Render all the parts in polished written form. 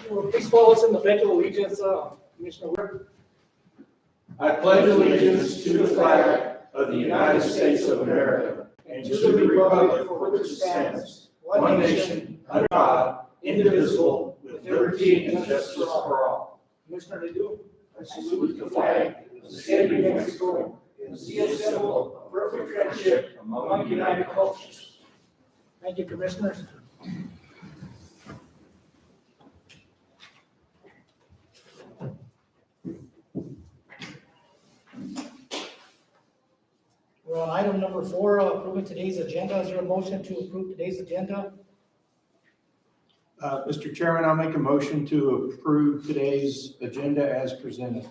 Please follow us in the Pledge of Allegiance, Commissioner Ware. I pledge allegiance to the flag of the United States of America and to the republic for which it stands, one nation, under God, indivisible, with liberty and justice for all. Commissioner Ledoux. I salute the flag of the state of Mexico and see a symbol of perfect friendship among united cultures. Thank you, Commissioners. We're on item number 4, approving today's agenda. Is there a motion to approve today's agenda? Mr. Chairman, I'll make a motion to approve today's agenda as presented.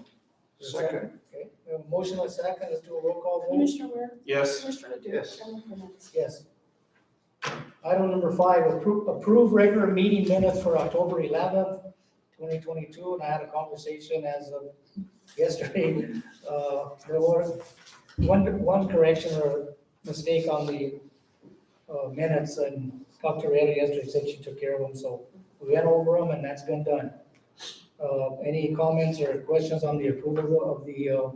Second. Okay, we have a motion and a second. Let's do a roll call vote. Commissioner Ware? Yes. Commissioner Ledoux? Yes. Chairman Fernandez? Yes. Item number 5, approve regular meeting minutes for October 11th, 2022. And I had a conversation as of yesterday. There was one correction or mistake on the minutes, and Dr. Retta yesterday said she took care of them, so we went over them and that's been done. Any comments or questions on the approval of the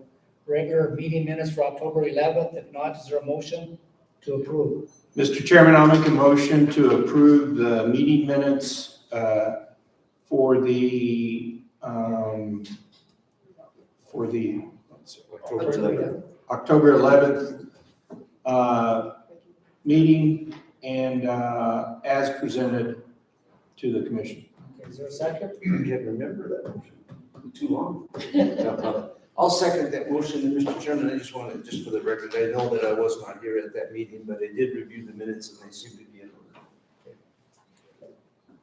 regular meeting minutes for October 11th? If not, is there a motion to approve? Mr. Chairman, I'll make a motion to approve the meeting minutes for the October 11th meeting and as presented to the commission. Okay, is there a second? I can't remember that motion. Too long. I'll second that motion, and Mr. Chairman, I just wanted, just for the record, I know that I was not here at that meeting, but I did review the minutes and they seem to be in order.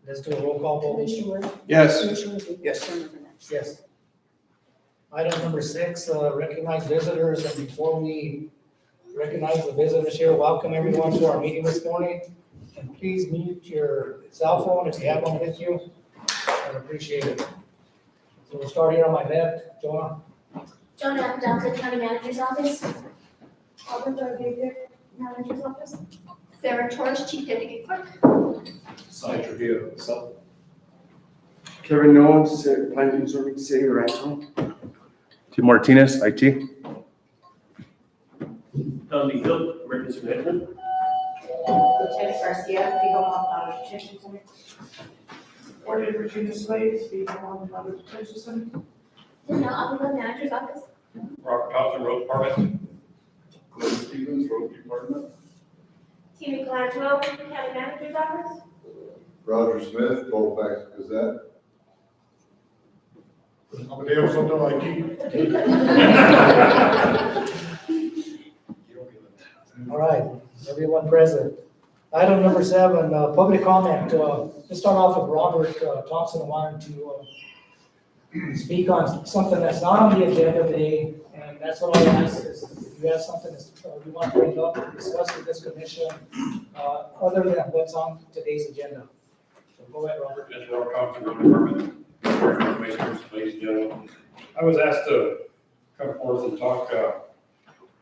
Let's do a roll call vote. Commissioner Ware? Yes. Commissioner Ledoux? Yes. Chairman Fernandez? Yes. Item number 6, recognize visitors, and before we recognize the visitors here, welcome everyone to our meeting this morning. And please mute your cell phone if you have one with you. I'd appreciate it. So we'll start here on my left. Jonah? Jonah Johnson, County Manager's Office. Alberto Xavier, Manager's Office. Sarah Torres, Chief Deputy Clerk. Side review. Kevin Noah, Planning and Zoning, City of Rancho. Tim Martinez, IT. Dudley Hill, Emergency Management. Lieutenant Garcia, Legal Knowledge Detention Center. Ordered Virginia Slade, Legal Knowledge Detention Center. Danielle Avila, Manager's Office. Robert Thompson, Road Department. Glenn Stevens, Road Department. Tina Colangelo, County Manager's Office. Roger Smith, Colfax Gazette. Amadeo Soto, IT. All right, everyone present. Item number 7, public comment. Let's start off with Robert Thompson wanting to speak on something that's not on the agenda today, and that's what I ask is if you have something that you want to bring up or discuss with this commission, other than what's on today's agenda. So go ahead, Robert. Mr. Robert Thompson, Road Department. Commissioners, ladies and gentlemen. I was asked to come forth and talk,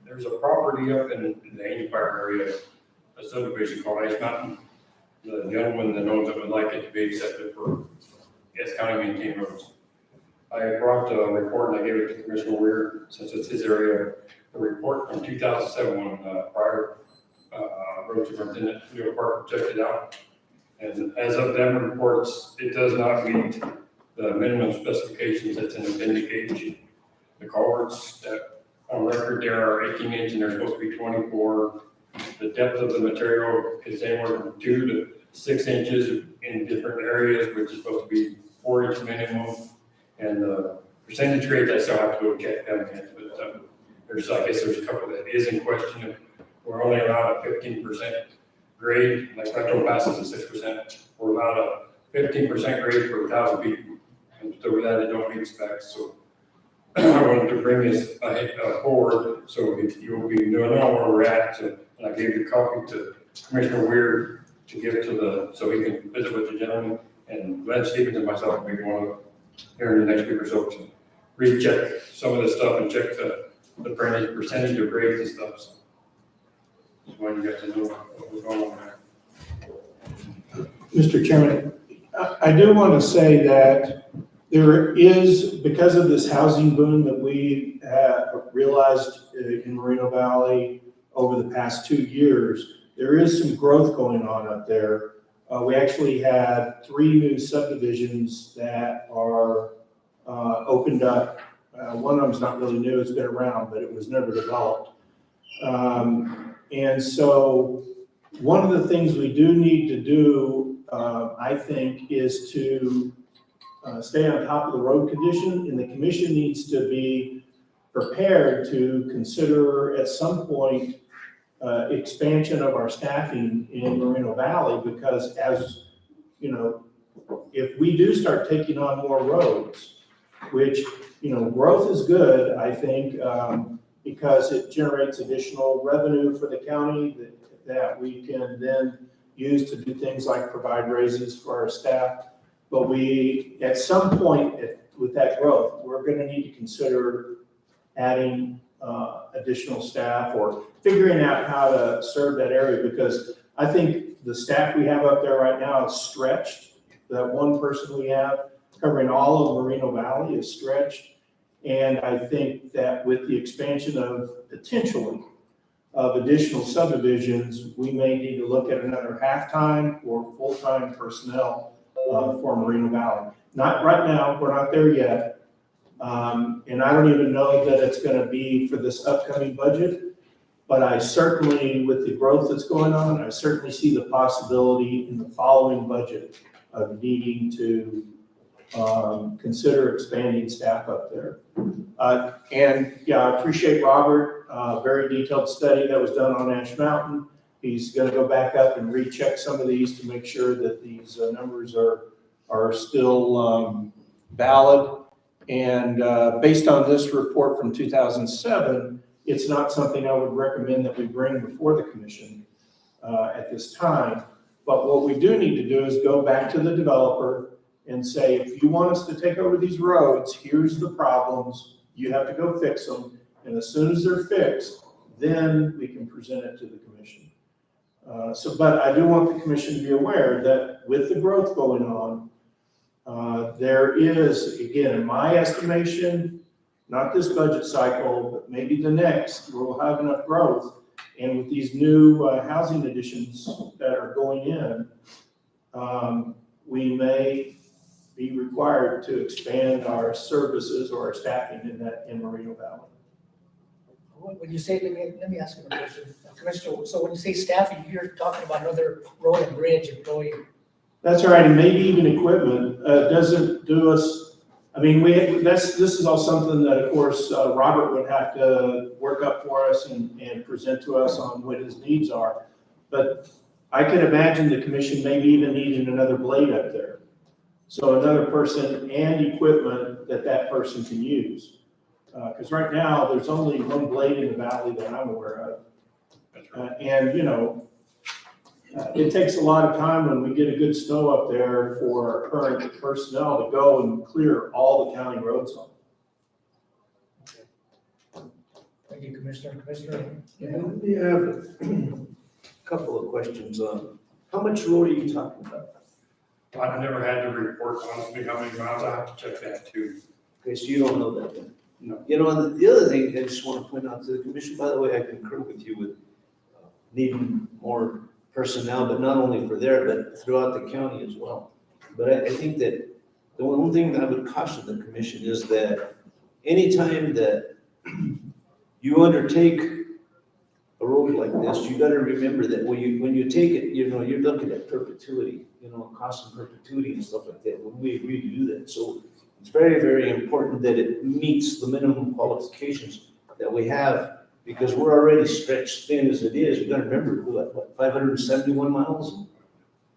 there's a property up in the Angel Fire area, a subdivision called Ice Mountain. The gentleman that owns it would like it to be accepted for county maintained roads. I brought a report and I gave it to Commissioner Weir, since it's his area, a report from 2007 when prior road superintendent Leo Park checked it out. And as of them reports, it does not meet the minimum specifications that's in Appendix H. The culverts that on record there are 18 inch and they're supposed to be 24. The depth of the material is anywhere from 2 to 6 inches in different areas, which is supposed to be 4 inch minimum. And the percentage rate, I still have to go check them in, but I guess there's a couple that is in question. We're only allowed a 15% grade, like Retro Pass is a 6%. We're allowed a 15% grade for 1,000 people. And so with that, it don't meet specs. So I wanted to bring this forward so you'll be knowing where we're at. So, and I gave the copy to Commissioner Weir to give to so he can visit with the gentleman, and Glenn Stevens and myself will be going here in the next week or so to recheck some of this stuff and check the percentage of grades and stuff. So just wanted you guys to know what was going on there. Mr. Chairman, I do want to say that there is, because of this housing boom that we have realized in Moreno Valley over the past 2 years, there is some growth going on up there. We actually had 3 new subdivisions that are opened up. One of them's not really new, it's been around, but it was never developed. And so one of the things we do need to do, I think, is to stay on top of the road condition, and the commission needs to be prepared to consider at some point expansion of our staffing in Moreno Valley, because as, you know, if we do start taking on more roads, which, you know, growth is good, I think, because it generates additional revenue for the county that we can then use to do things like provide raises for our staff. But we, at some point with that growth, we're gonna need to consider adding additional staff or figuring out how to serve that area, because I think the staff we have up there right now is stretched. That one person we have covering all of Moreno Valley is stretched. And I think that with the expansion of potentially of additional subdivisions, we may need to look at another half-time or full-time personnel for Moreno Valley. Not right now, we're not there yet. And I don't even know that it's gonna be for this upcoming budget, but I certainly, with the growth that's going on, I certainly see the possibility in the following budget of needing to consider expanding staff up there. And yeah, I appreciate Robert, very detailed study that was done on Ash Mountain. He's gonna go back up and recheck some of these to make sure that these numbers are still valid. And based on this report from 2007, it's not something I would recommend that we bring before the commission at this time. But what we do need to do is go back to the developer and say, if you want us to take over these roads, here's the problems, you have to go fix them. And as soon as they're fixed, then we can present it to the commission. But I do want the commission to be aware that with the growth going on, there is, again, in my estimation, not this budget cycle, but maybe the next, where we'll have enough growth. And with these new housing additions that are going in, we may be required to expand our services or our staffing in Moreno Valley. When you say, let me ask you a question, Commissioner, so when you say staffing, you're talking about another road and bridge employee? That's right, and maybe even equipment doesn't do us, I mean, this is all something that, of course, Robert would have to work up for us and present to us on what his needs are. But I can imagine the commission maybe even needing another blade up there. So another person and equipment that person can use. Because right now, there's only one blade in the valley that I'm aware of. And, you know, it takes a lot of time when we get a good snow up there for our current personnel to go and clear all the county roads on. Thank you, Commissioner. Commissioner? We have a couple of questions. How much road are you talking about? I've never had to report honestly how many miles. I have to check that too. Okay, so you don't know that then? No. You know, and the other thing I just want to point out to the commission, by the way, I concur with you with needing more personnel, but not only for there, but throughout the county as well. But I think that the one thing that I would caution the commission is that anytime that you undertake a road like this, you gotta remember that when you take it, you know, you're looking at perpetuity, you know, cost and perpetuity and stuff like that, when we agree to do that. So it's very, very important that it meets the minimum qualifications that we have, because we're already stretched thin as it is. You gotta remember, what, 571 miles?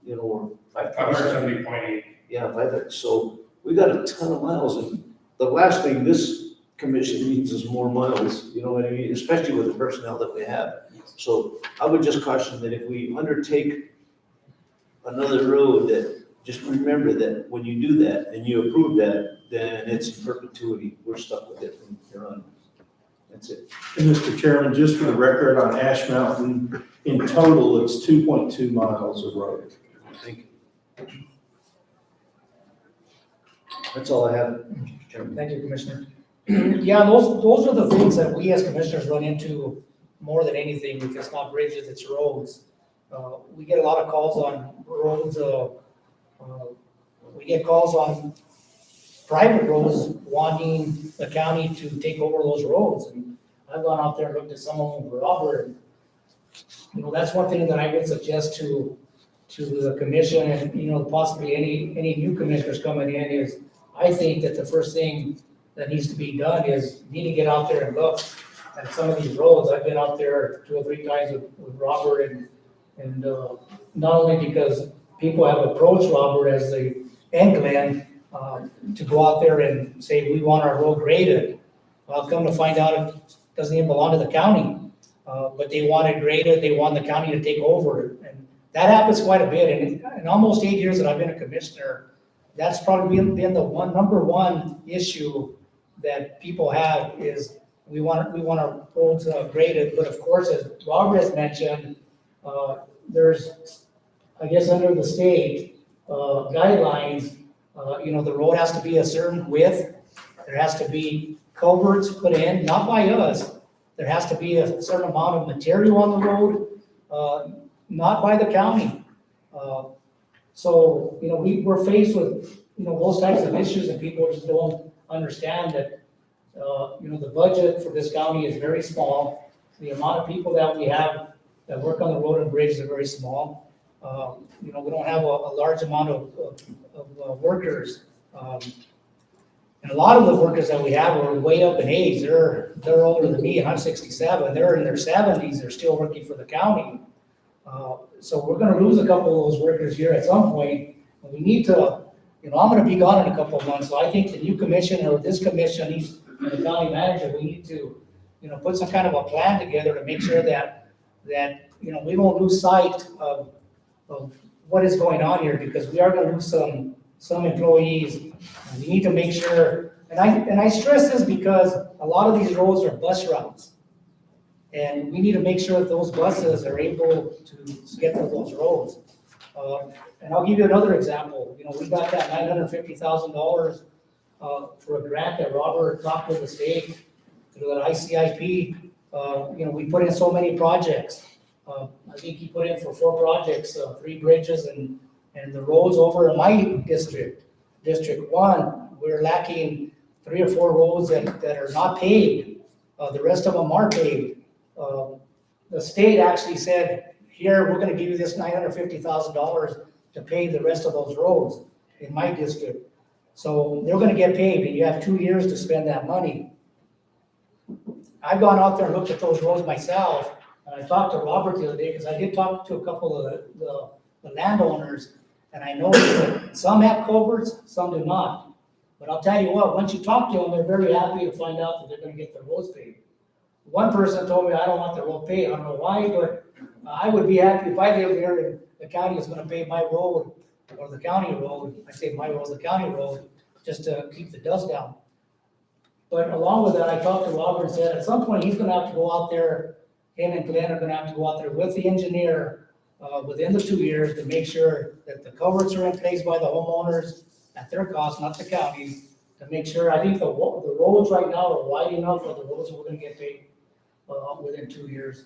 You know, or 570.8. yeah, 500. So we got a ton of miles, and the last thing this commission needs is more miles, you know what I mean? Especially with the personnel that we have. So I would just caution that if we undertake another road, that just remember that when you do that and you approve that, then it's in perpetuity. We're stuck with it from here on. That's it. And Mr. Chairman, just for the record, on Ash Mountain, in total, it's 2.2 miles of road. Thank you. That's all I have, Mr. Chairman. Thank you, Commissioner. Yeah, those are the things that we as commissioners run into more than anything. If it's not bridges, it's roads. We get a lot of calls on roads, we get calls on private roads wanting the county to take over those roads. And I've gone out there and looked at some of them for Robert. You know, that's one thing that I would suggest to the commission and, you know, possibly any new commissioners coming in is, I think that the first thing that needs to be done is you need to get out there and look at some of these roads. I've been out there 2 or 3 times with Robert and not only because people have approached Robert as and Glenn, to go out there and say, we want our road graded. Well, come to find out, it doesn't even belong to the county. But they want it graded, they want the county to take over. And that happens quite a bit. And in almost 8 years that I've been a commissioner, that's probably been the number one issue that people have is we want our roads graded. But of course, as Robert has mentioned, there's, I guess, under the state guidelines, you know, the road has to be a certain width. There has to be culverts put in, not by us. There has to be a certain amount of material on the road, not by the county. So, you know, we're faced with, you know, those types of issues and people just don't understand that, you know, the budget for this county is very small. The amount of people that we have that work on the road and bridge are very small. You know, we don't have a large amount of workers. And a lot of the workers that we have are way up in age. They're older than me, and I'm 67. They're in their 70s. They're still working for the county. So we're going to lose a couple of those workers here at some point. And we need to, you know, I'm going to be gone in a couple of months. So I think the new commission or this commission, and the county manager, we need to, you know, put some kind of a plan together to make sure that you know, we won't lose sight of what is going on here, because we are going to lose some employees. And we need to make sure, and I stress this because a lot of these roads are bus routes. And we need to make sure that those buses are able to get to those roads. And I'll give you another example. You know, we got that $950,000 for a grant that Robert talked with the state through that ICIP. You know, we put in so many projects. I think he put in for 4 projects, 3 bridges and the roads over in my district, District 1, we're lacking 3 or 4 roads that are not paved. The rest of them are paved. The state actually said, here, we're gonna give you this $950,000 to pave the rest of those roads in my district. So they're gonna get paved, and you have 2 years to spend that money. I've gone out there and looked at those roads myself, and I talked to Robert the other day, because I did talk to a couple of the landowners, and I know that some have culverts, some do not. But I'll tell you what, once you talk to them, they're very happy to find out that they're gonna get their roads paved. One person told me, I don't want the road paved. I don't know why, but I would be happy if I lived here and the county is gonna pave my road, or the county road. I say my road, the county road, just to keep the dust down. But along with that, I talked to Robert and said, at some point, he's gonna have to go out there, him and Glenn are gonna have to go out there with the engineer within the 2 years to make sure that the culverts are in place by the homeowners at their cost, not the county's, to make sure. I think the roads right now are wide enough for the roads we're gonna get paved within 2 years.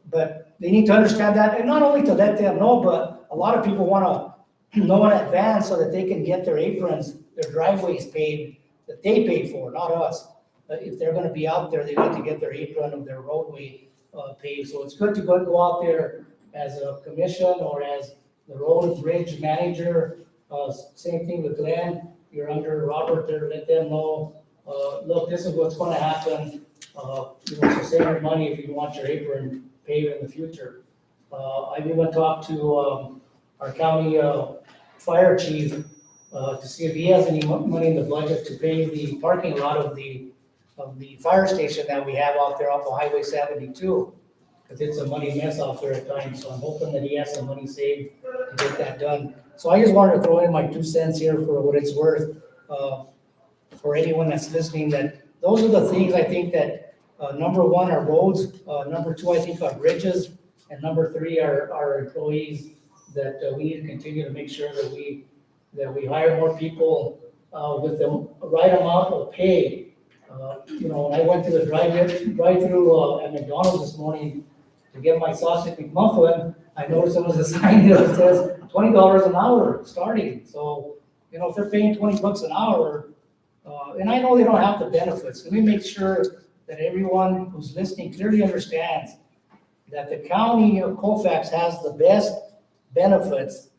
But they need to understand that, and not only to let them know, but a lot of people wanna know in advance so that they can get their aprons, their driveways paved, that they paid for, not us. If they're gonna be out there, they need to get their apron of their roadway paved. So it's good to go out there as a commission or as the road and bridge manager. Same thing with Glenn, you're under Robert there, let them know, look, this is what's gonna happen. You know, so save your money if you want your apron paved in the future. I even talked to our county fire chief to see if he has any money in the budget to pay the parking lot of the fire station that we have out there off of Highway 72. Because it's a money mess out there at times, so I'm hoping that he has some money saved to get that done. So I just wanted to throw in my 2 cents here for what it's worth, for anyone that's listening, that those are the things I think that, number 1 are roads, number 2 I think are bridges, and number 3 are our employees, that we need to continue to make sure that we hire more people with the right amount of pay. When I went to the drive-through at McDonald's this morning to get my sausage McMuffin, I noticed there was a sign that says $20 an hour starting. So, if they're paying $20 an hour, and I know they don't have the benefits, let me make sure that everyone who's listening clearly understands that the county of Colfax has the best benefits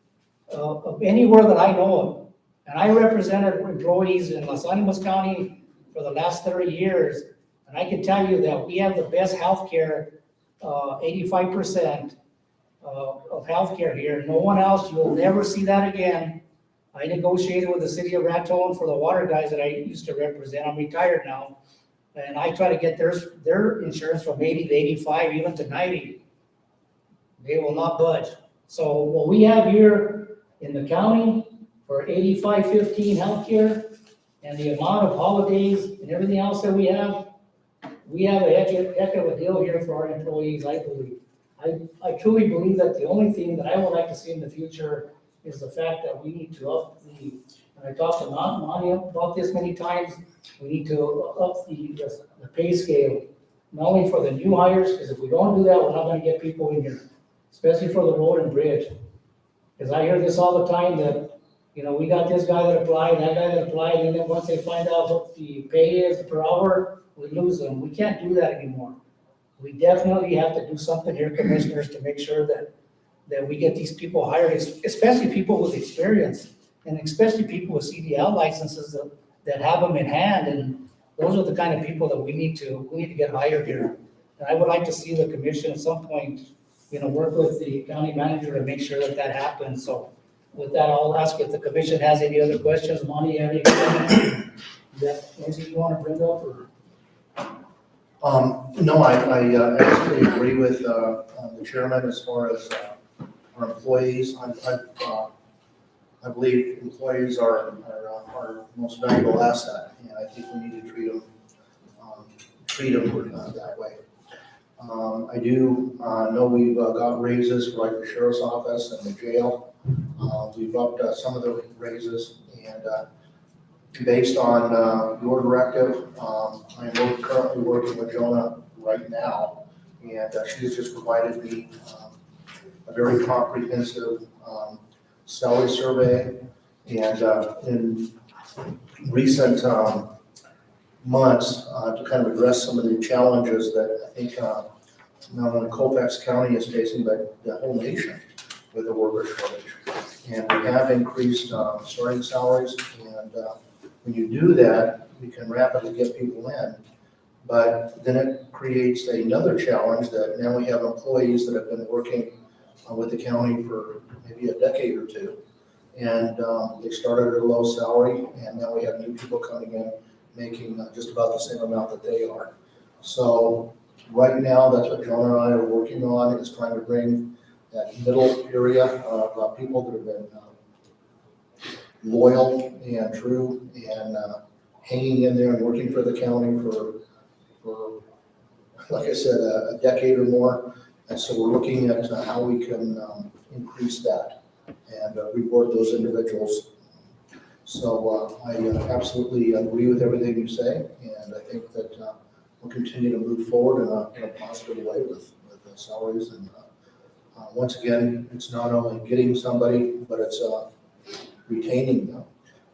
of anywhere that I know of. And I represented employees in Los Animas County for the last 30 years. And I can tell you that we have the best healthcare, 85% of healthcare here. No one else, you will never see that again. I negotiated with the city of Raton for the water guys that I used to represent. I'm retired now. And I try to get their insurance from 80 to 85, even to 90. They will not budge. So what we have here in the county for 85-15 healthcare and the amount of holidays and everything else that we have a heck of a deal here for our employees, I believe. I truly believe that the only thing that I would like to see in the future is the fact that we need to up the, and I talked to Monty about this many times, we need to up the pay scale, not only for the new hires, because if we don't do that, we're not gonna get people in here, especially for the road and bridge. Because I hear this all the time that, we got this guy that applied, that guy that applied, and then once they find out what the pay is per hour, we lose them. We can't do that anymore. We definitely have to do something here, commissioners, to make sure that we get these people hired, especially people with experience, and especially people with CDL licenses that have them in hand, and those are the kind of people that we need to get hired here. And I would like to see the commission at some point, work with the county manager to make sure that happens. So with that, I'll ask if the commission has any other questions. Monty, any comments that maybe you want to bring up, or? No, I absolutely agree with the chairman as far as our employees. I believe employees are our most valuable asset, and I think we need to treat them that way. I do know we've got raises for like the sheriff's office and the jail. We've upped some of the raises, and based on your directive, I'm currently working with Jonah right now, and she's just provided me a very comprehensive salary survey, and in recent months to kind of address some of the challenges that I think not only Colfax County is facing, but the whole nation with the worker shortage. And we have increased starting salaries, and when you do that, you can rapidly get people in. But then it creates another challenge that now we have employees that have been working with the county for maybe a decade or two. And they started at a low salary, and now we have new people coming in making just about the same amount that they are. So right now, that's what Jonah and I are working on, is trying to bring that middle area of people that have been loyal and true and hanging in there and working for the county for like I said, a decade or more. And so we're looking at how we can increase that and reward those individuals. So I absolutely agree with everything you say, and I think that we'll continue to move forward in a positive way with the salaries. And once again, it's not only getting somebody, but it's retaining them.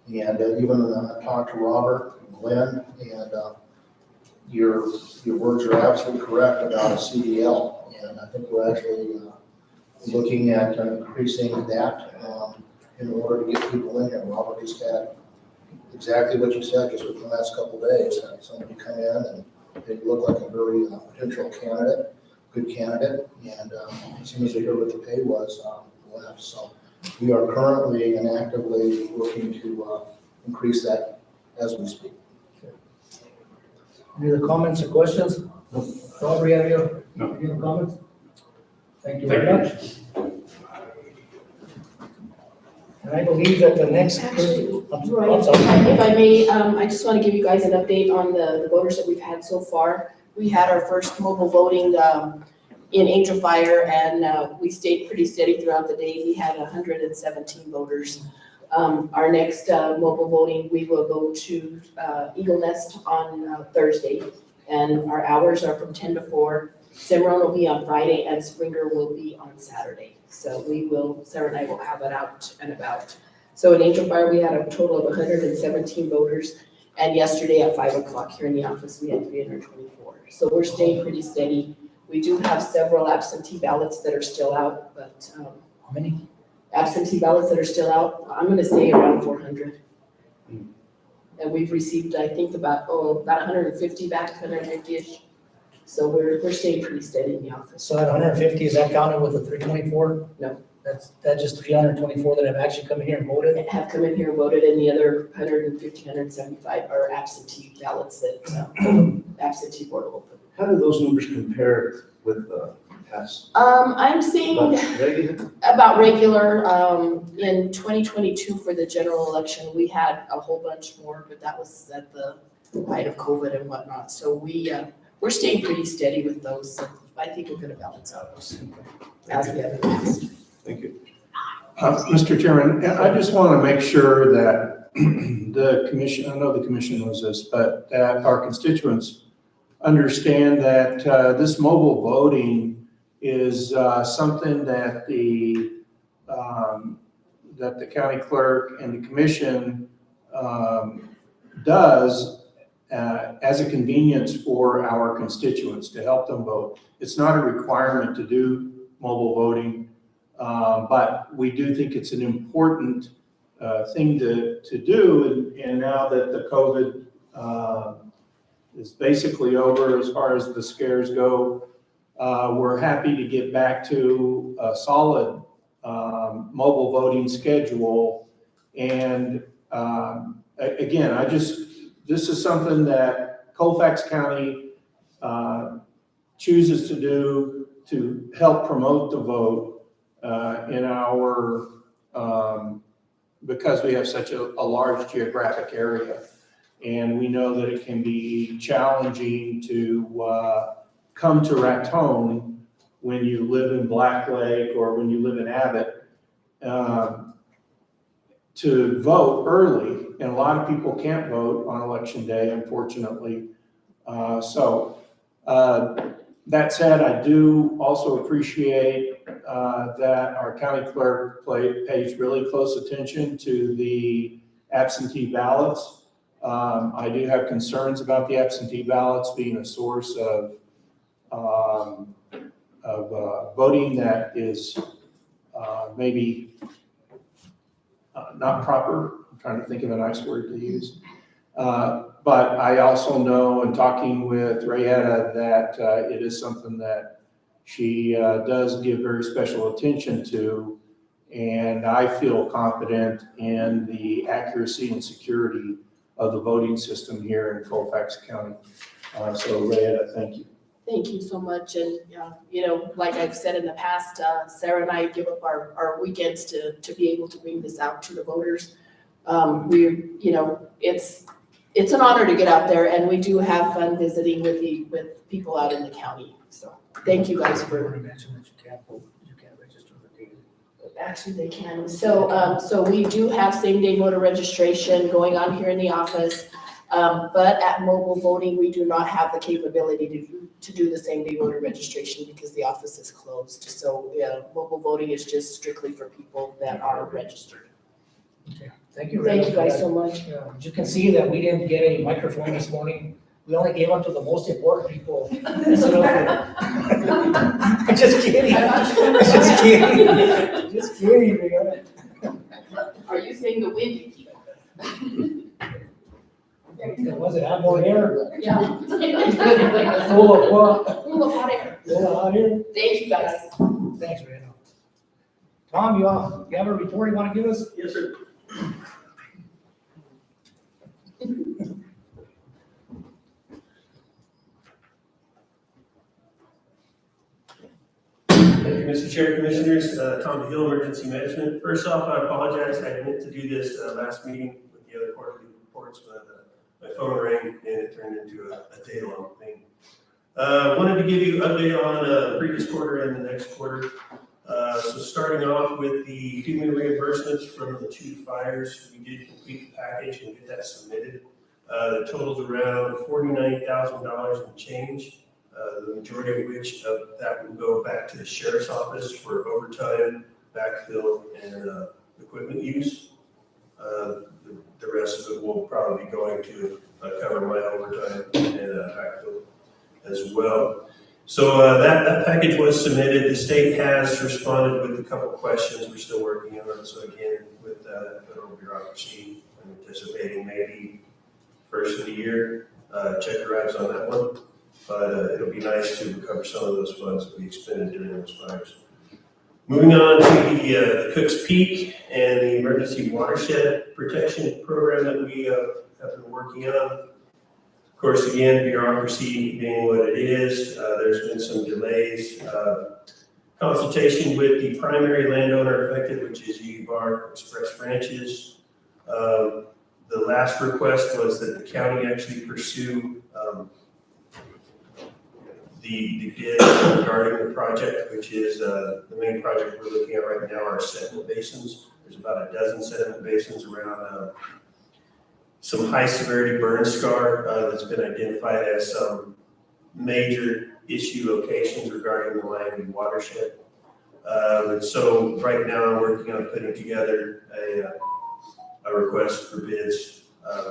And even I talked to Robert and Glenn, and your words are absolutely correct about a CDL. And I think we're actually looking at increasing that in order to get people in here. Robert just had exactly what you said just within the last couple of days. Had somebody come in and they look like a very potential candidate, good candidate. And as soon as they heard what the pay was, left. So we are currently and actively working to increase that as we speak. Any other comments or questions? Robert, any other comments? Thank you very much. And I believe that the next person, I'm sorry. If I may, I just want to give you guys an update on the voters that we've had so far. We had our first mobile voting in Angel Fire, and we stayed pretty steady throughout the day. We had 117 voters. Our next mobile voting, we will go to Eagle Nest on Thursday, and our hours are from 10 to 4. Cimarron will be on Friday, and Springer will be on Saturday. So Sarah and I will have it out and about. So in Angel Fire, we had a total of 117 voters, and yesterday at 5 o'clock here in the office, we had 324. So we're staying pretty steady. We do have several absentee ballots that are still out, but How many? absentee ballots that are still out, I'm gonna say around 400. And we've received, I think, about 150 back, 150-ish. So we're staying pretty steady in the office. So that 150, is that counted with the 324? No. That's just 324 that have actually come in here and voted? Have come in here and voted, and the other 150, 175 are absentee ballots that, absentee board will open. How do those numbers compare with past? I'm seeing About regular? about regular, in 2022 for the general election, we had a whole bunch more, but that was at the height of COVID and whatnot. So we're staying pretty steady with those. So I think we're gonna balance out those as we have in the past. Thank you. Mr. Chairman, I just want to make sure that the commission, I know the commission knows this, but that our constituents understand that this mobile voting is something that the county clerk and the commission does as a convenience for our constituents to help them vote. It's not a requirement to do mobile voting. But we do think it's an important thing to do, and now that the COVID is basically over as far as the scares go, we're happy to get back to a solid mobile voting schedule. And again, this is something that Colfax County chooses to do to help promote the vote. In our, because we have such a large geographic area. And we know that it can be challenging to come to Raton when you live in Black Lake or when you live in Abbott to vote early. And a lot of people can't vote on election day, unfortunately. That said, I do also appreciate that our county clerk pays really close attention to the absentee ballots. I do have concerns about the absentee ballots being a source of voting that is maybe not proper. I'm trying to think of a nice word to use. But I also know, in talking with Rayetta, that it is something that she does give very special attention to, and I feel confident in the accuracy and security of the voting system here in Colfax County. So Rayetta, thank you. Thank you so much. And, like I've said in the past, Sarah and I give up our weekends to be able to bring this out to the voters. It's an honor to get out there, and we do have fun visiting with people out in the county. So thank you guys for. Mention that you can't register the date. Actually, they can. So we do have same-day voter registration going on here in the office. But at mobile voting, we do not have the capability to do the same-day voter registration because the office is closed. So mobile voting is just strictly for people that are registered. Okay. Thank you. Thank you guys so much. As you can see that we didn't get a microphone this morning. We only gave them to the most important people. I'm just kidding. Just kidding. Just kidding, man. Are you saying the windy people? Was it have more hair? Yeah. Full of what? Full of hot air. Full of hot hair? Thank you guys. Thanks, Randall. Tom, you have a report you want to give us? Yes, sir. Thank you, Mr. Chair, Commissioners. Tom Hill, Emergency Management. First off, I apologize. I meant to do this last meeting with the other quarterly reports, but my phone rang and it turned into a day-long thing. Wanted to give you an update on the previous quarter and the next quarter. So starting off with the FEMA reimbursements from the 2 fires, we did complete the package and get that submitted. The total's around $49,000 and change. The majority of which of that will go back to the sheriff's office for overtime, backfill, and equipment use. The rest of it will probably be going to cover my overtime and backfill as well. So that package was submitted. The state has responded with a couple questions we're still working on. So again, with federal bureaucracy, I'm anticipating maybe first of the year, check arrives on that one. But it'll be nice to recover some of those funds that we expended during those fires. Moving on to the Cooks Peak and the emergency watershed protection program that we have been working on. Of course, again, bureaucracy being what it is, there's been some delays. Consultation with the primary landowner affected, which is Bar Express Ranches. The last request was that the county actually pursue the bid regarding the project, which is the main project we're looking at right now are sediment basins. There's about a dozen sediment basins around some high severity burn scar that's been identified as some major issue locations regarding the Miami watershed. And so right now I'm working on putting together a request for bids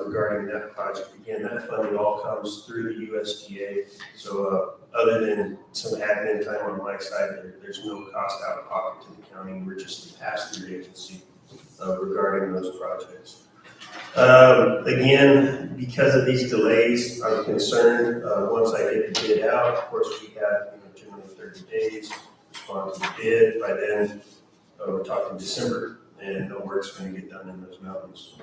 regarding that project. Again, that funding all comes through the USDA. So other than some admin time on my side, there's no cost out of pocket to the county. We're just a pass-through agency regarding those projects. Again, because of these delays, I'm concerned once I get the bid out. Of course, we have generally 30 days to respond to the bid. By then, we're talking December, and no work's going to get done in those mountains.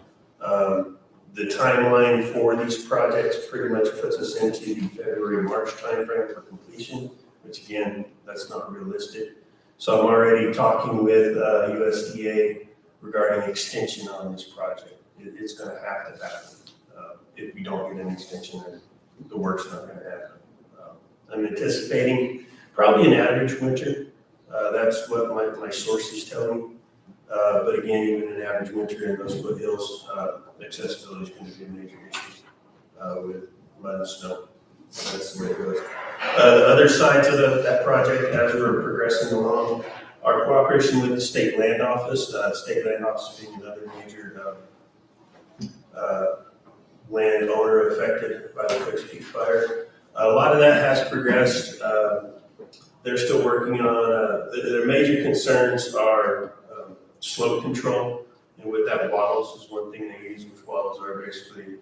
The timeline for these projects pretty much puts us into the February-March timeframe for completion, which again, that's not realistic. So I'm already talking with USDA regarding extension on this project. It's going to have to happen. If we don't get an extension, then the work's not going to happen. I'm anticipating probably an average winter. That's what my sources tell me. But again, even an average winter in those foothills, accessibility is going to be a major issue with mud and snow. That's the way it goes. The other sides of that project, as we're progressing along, our cooperation with the state land office, state land office being another major landowner affected by the Cooks Peak fire. A lot of that has progressed. They're still working on, their major concerns are slope control, and with that, wattles is one thing they use, which wattles are basically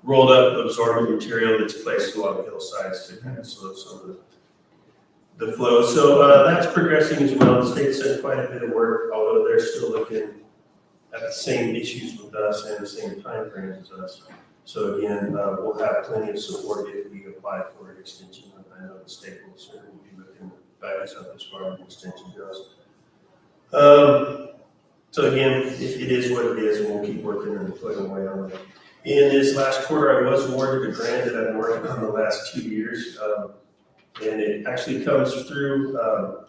rolled up absorbent material that's placed along hillsides to kind of slow some of the flow. So that's progressing as well. The state's done quite a bit of work, although they're still looking at the same issues with us and the same time frames as us. So again, we'll have plenty of support if we apply for an extension. I know the state will certainly be looking to back us up as far as the extension goes. So again, it is what it is, and we'll keep working and plugging away on it. In this last quarter, I was awarded a grant that I've been working on the last 2 years, and it actually comes through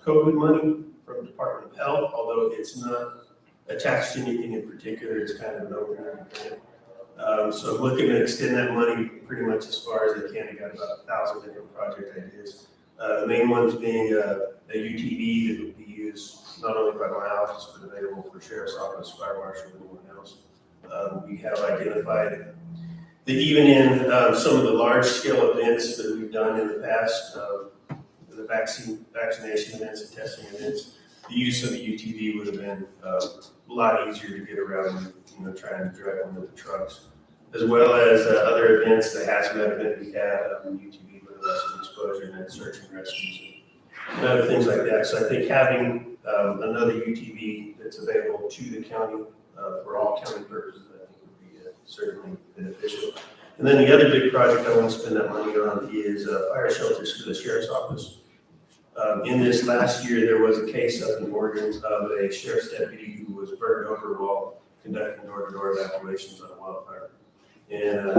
COVID money from the Department of Health, although it's not attached to anything in particular. It's kind of an open-ended grant. So I'm looking to extend that money pretty much as far as I can. I got about 1,000 different project ideas. The main ones being a UTV that would be used not only by my office, but available for sheriff's office, fire marshal, and anyone else. We have identified that even in some of the large-scale events that we've done in the past, the vaccination events and testing events, the use of the UTV would have been a lot easier to get around than trying to drive them with the trucks. As well as other events, the hazmat event we had, the UTV would have lessened exposure and then search and rescues and other things like that. So I think having another UTV that's available to the county for all county purposes, I think would be certainly beneficial. And then the other big project I want to spend that money on is fire shelters for the sheriff's office. In this last year, there was a case up in Oregon of a sheriff's deputy who was burned over while conducting door-to-door evacuations on a wildfire. And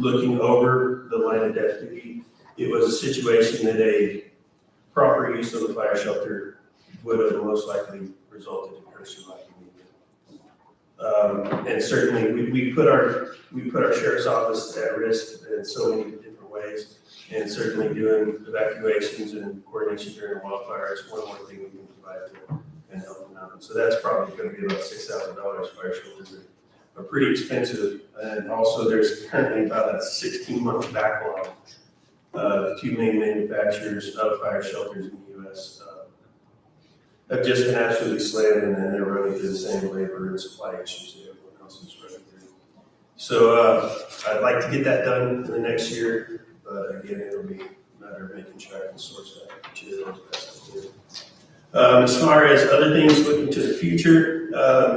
looking over the line of deputy, it was a situation that a proper use of the fire shelter would have most likely resulted in her surviving. And certainly, we put our sheriff's office at risk in so many different ways. And certainly doing evacuations and coordination during wildfire is one more thing we can provide them and help them out. So that's probably gonna be about $6,000. Fire shelters are pretty expensive. And also there's currently about a 16-month backlog. The two main manufacturers of fire shelters in the US have just been absolutely slammed, and then they're running through the same labor and supply issues that everyone else is running through. So I'd like to get that done in the next year, but again, it'll be a matter of making sure I can source that material as best I can. As far as other things looking to the future,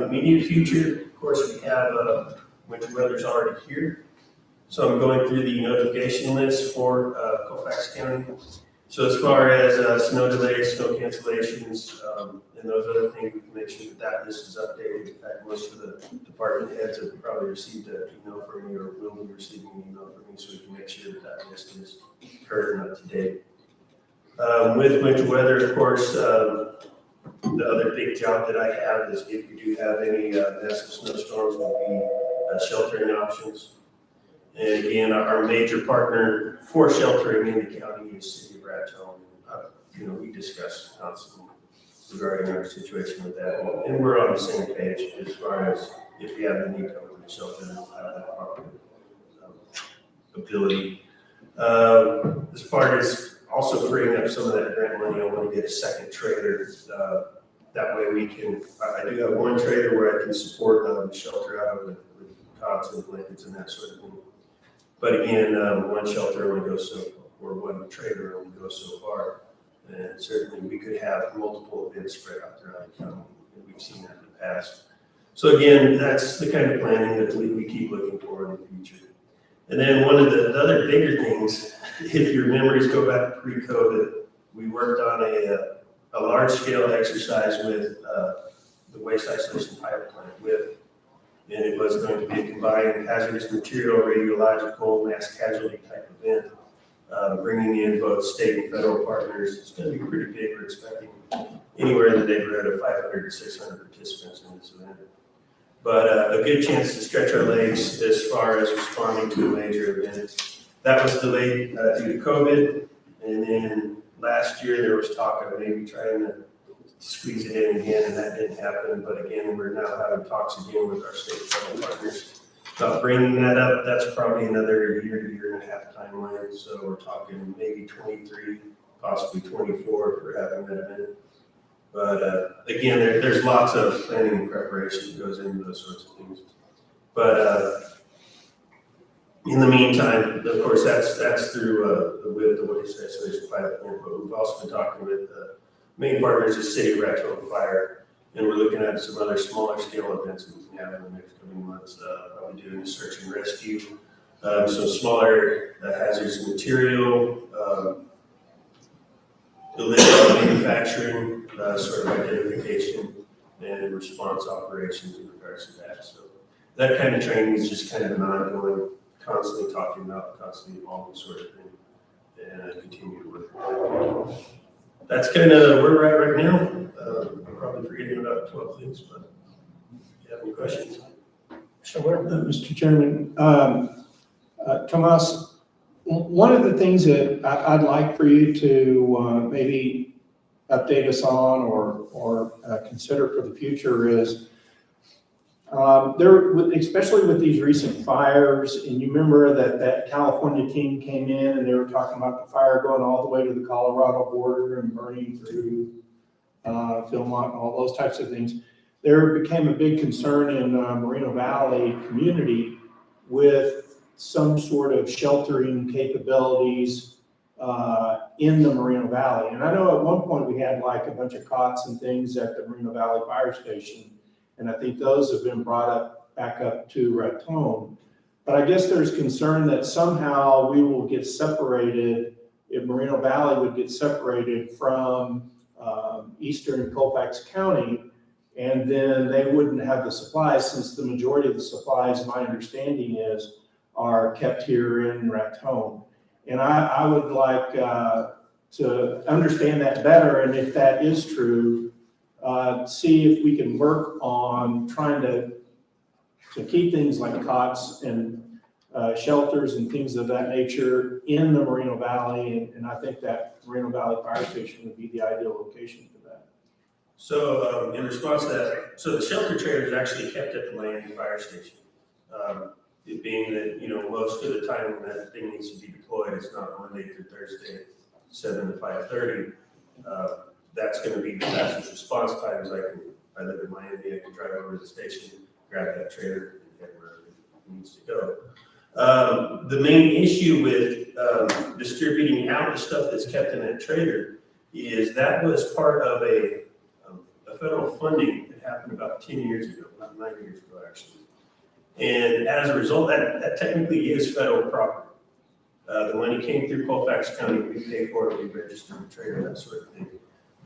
immediate future, of course, we have winter weather's already here. So I'm going through the notification list for Colfax County. So as far as snow delays, snow cancellations, and those other things, we can make sure that that list is updated. In fact, most of the department heads have probably received an email from me or will be receiving an email from me, so we can make sure that that list is current and up to date. With winter weather, of course, the other big job that I have is if we do have any massive snowstorms, will be sheltering options. And again, our major partner for sheltering in the county is City of Raton. We discuss constantly regarding our situation with that, and we're on the same page as far as if we have the need to open a shelter, we'll have that proper ability. As far as also freeing up some of that grant money, I want to get a second trailer. That way we can, I do have one trailer where I can support the shelter out of with cots and blankets and that sort of thing. But again, one shelter only goes so, or one trailer only goes so far. And certainly we could have multiple events spread out throughout the county, and we've seen that in the past. So again, that's the kind of planning that we keep looking for in the future. And then one of the other bigger things, if your memories go back to pre-COVID, we worked on a large-scale exercise with the waste isolation pilot plant and it was going to be a combined hazardous material, radiological, mass casualty type event, bringing in both state and federal partners. It's going to be pretty big. We're expecting anywhere in the neighborhood of 500 to 600 participants in this event. But a good chance to stretch our legs as far as responding to a major event. That was delayed due to COVID, and then last year there was talk of maybe trying to squeeze it in again, and that didn't happen. But again, we're now having talks again with our state and federal partners about bringing that up. That's probably another year and a half timeline. So we're talking maybe 23, possibly 24 for having that event. But again, there's lots of planning and preparation that goes into those sorts of things. But in the meantime, of course, that's through with the waste isolation pilot plant. But we've also been talking with main partners is City of Raton Fire, and we're looking at some other smaller scale events that we can have in the next coming months. Probably doing a search and rescue, some smaller hazardous material, illegal manufacturing, sort of identification and response operations in regards to that. So that kind of training is just kind of an ongoing, constantly talking about, constantly evolving sort of thing, and I continue to work. That's kind of where we're at right now. I'm probably forgetting about 12 things, but if you have any questions. Mr. Chairman, Tomas, one of the things that I'd like for you to maybe update us on or consider for the future is especially with these recent fires, and you remember that California team came in and they were talking about the fire going all the way to the Colorado border and burning through Philmont and all those types of things. There became a big concern in Moreno Valley community with some sort of sheltering capabilities in the Moreno Valley. And I know at one point we had like a bunch of cots and things at the Moreno Valley Fire Station. And I think those have been brought back up to Raton. But I guess there's concern that somehow we will get separated, if Moreno Valley would get separated from eastern Colfax County, and then they wouldn't have the supplies, since the majority of the supplies, my understanding is, are kept here in Raton. And I would like to understand that better, and if that is true, see if we can work on trying to keep things like cots and shelters and things of that nature in the Moreno Valley, and I think that Moreno Valley Fire Station would be the ideal location for that. So, in response to that, so the shelter trailer is actually kept at the Miami Fire Station. It being that, most of the time when that thing needs to be deployed, it's not Monday through Thursday, 7 to 5:30. That's gonna be the fastest response times. I live in Miami, I can drive over to the station, grab that trailer, and head wherever it needs to go. The main issue with distributing out the stuff that's kept in that trailer is that was part of a federal funding that happened about 10 years ago, about 9 years ago, actually. And as a result, that technically is federal property. The money came through Colfax County, we pay for it, we register the trailer, that sort of thing.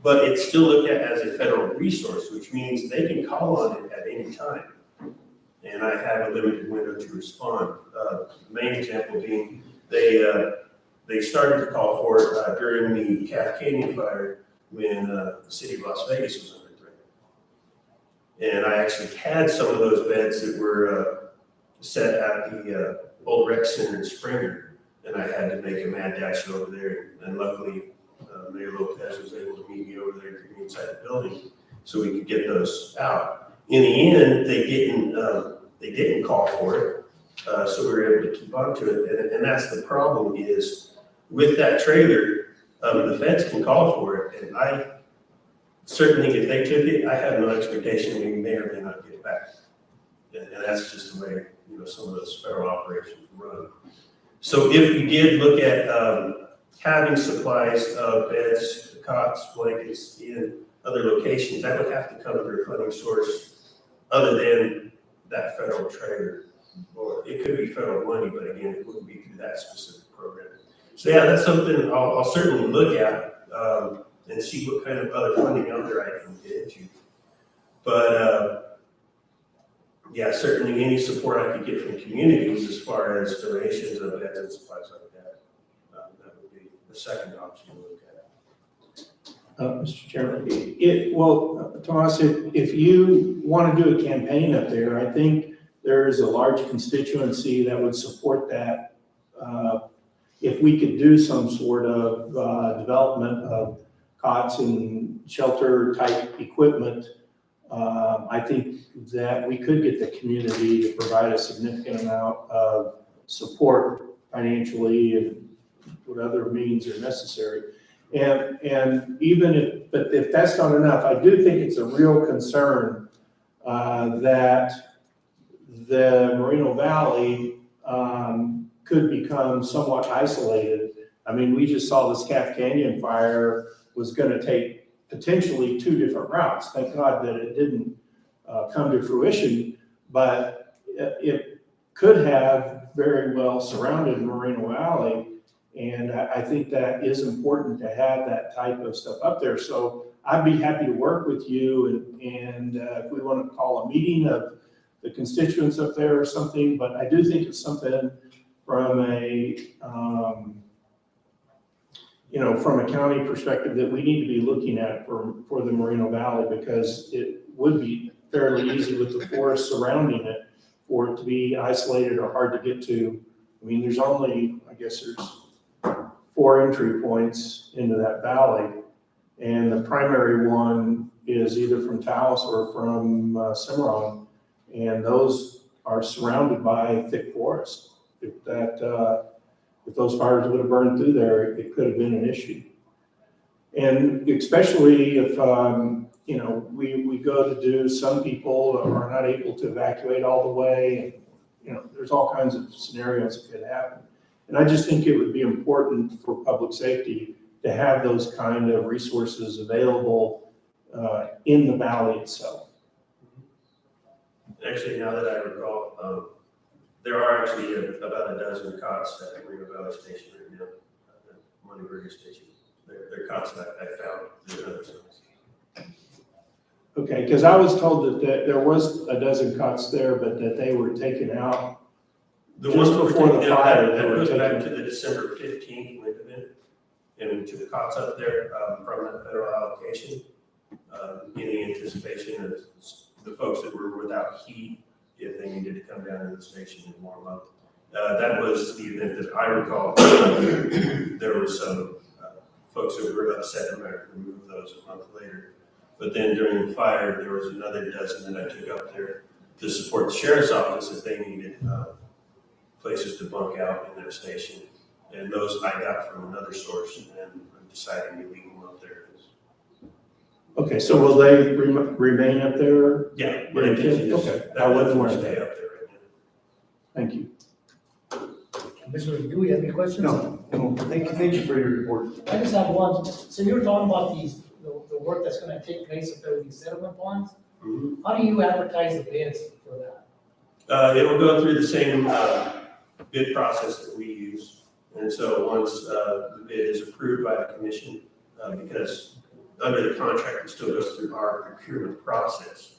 But it's still looked at as a federal resource, which means they can call on it at any time. And I have a limited window to respond. The main example being, they started to call for it during the Calf Canyon fire when the city of Las Vegas was under threat. And I actually had some of those beds that were set at the old rec center in Springer, and I had to make a mad dash over there. And luckily, Mayor Lopez was able to meet me over there and get me inside the building so we could get those out. In the end, they didn't call for it, so we were able to keep on to it. And that's the problem is with that trailer, the feds can call for it, and I certainly, if they took it, I have no expectation we may or may not get it back. And that's just the way, some of those federal operations run. So if we did look at having supplies of beds, cots, blankets in other locations, that would have to come through a funding source other than that federal trailer. Or it could be federal money, but again, it wouldn't be through that specific program. So yeah, that's something I'll certainly look at and see what kind of other funding out there I can get into. But yeah, certainly any support I could get from communities as far as donations of beds and supplies like that, that would be the second option to look at. Mr. Chairman, Tomas, if you want to do a campaign up there, I think there is a large constituency that would support that. If we could do some sort of development of cots and shelter type equipment, I think that we could get the community to provide a significant amount of support financially and what other means are necessary. And even if that's not enough, I do think it's a real concern that the Moreno Valley could become somewhat isolated. I mean, we just saw this Calf Canyon fire was going to take potentially 2 different routes. Thank God that it didn't come to fruition, but it could have very well surrounded Moreno Valley. And I think that is important to have that type of stuff up there. So I'd be happy to work with you and if we want to call a meeting of the constituents up there or something, but I do think it's something from a, from a county perspective that we need to be looking at for the Moreno Valley, because it would be fairly easy with the forest surrounding it for it to be isolated or hard to get to. I mean, there's only, I guess there's 4 entry points into that valley, and the primary one is either from Taos or from Cimarron, and those are surrounded by thick forest. If those fires would have burned through there, it could have been an issue. And especially if, we go to do, some people are not able to evacuate all the way, and, there's all kinds of scenarios that could happen. And I just think it would be important for public safety to have those kind of resources available in the valley itself. Actually, now that I recall, there are actually about a dozen cots at the Moreno Valley Station right now, at Monteverdi Station. They're cots that I found in other zones. Okay, because I was told that there was a dozen cots there, but that they were taken out The just ones before the fire. that goes back to the December 15th wind event. into the cots up there from that federal allocation, in anticipation of the folks that were without heat, if they needed to come down to the station and warm up. That was the event that I recall. There were some folks that were upset and I removed those a month later. But then during the fire, there was another dozen that I took up there to support the sheriff's office if they needed places to bunk out in their station. And those I got from another source, and I'm deciding to leave them up there. Okay, so will they remain up there? Yeah, my intention is Okay, that I wasn't will aware of stay that. up there right now. Thank you. Commissioner, do you have any questions? No, thank you for your report. I just have one. So you were talking about the work that's gonna take place up there with these settlement ponds? Mhm. How do you advertise the bids for that? It will go through the same bid process that we use. And so once the bid is approved by the commission, because under the contract, it still goes through our procurement process,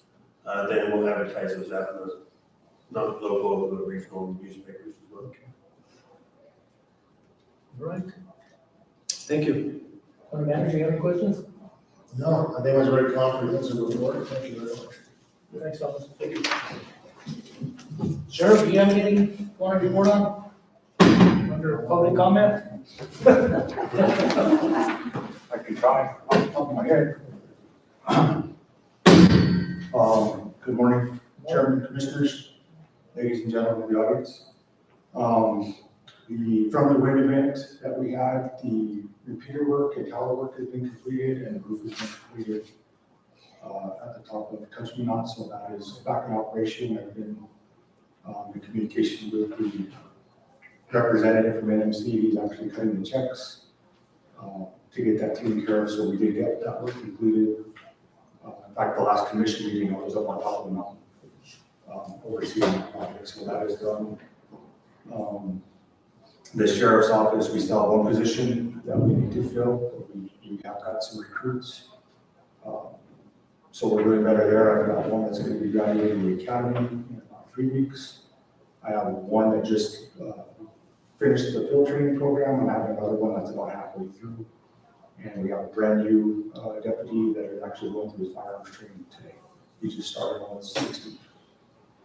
then we'll advertise those out in the not local, but regional newspapers as well. All right. Thank you. County manager, you have any questions? No, I think it was a very comprehensive report. Thank you very much. Thanks, Thomas. Thank you. Sheriff, do you have anything you want to report on? Under public comment? I can try off the top of my head. Good morning, Chairman, Commissioners, ladies and gentlemen of the audience. From the wind event that we had, the repeater work and tower work has been completed and the roof has been completed at the top of the country knot, so that is back in operation. I've been in communication with the representative from NMC. He's actually cutting the checks to get that taken care of, so we did get that work completed. In fact, the last commission meeting, I was up on top of the mountain overseeing the project, so that is done. The sheriff's office, we still have one position that we need to fill, but we have got some recruits. So we're doing better there. I've got one that's going to be graduating the academy in about 3 weeks. I have one that just finished the field training program, and I have another one that's about halfway through. And we have a brand new deputy that is actually going through his firearms training today. He just started on the 16th.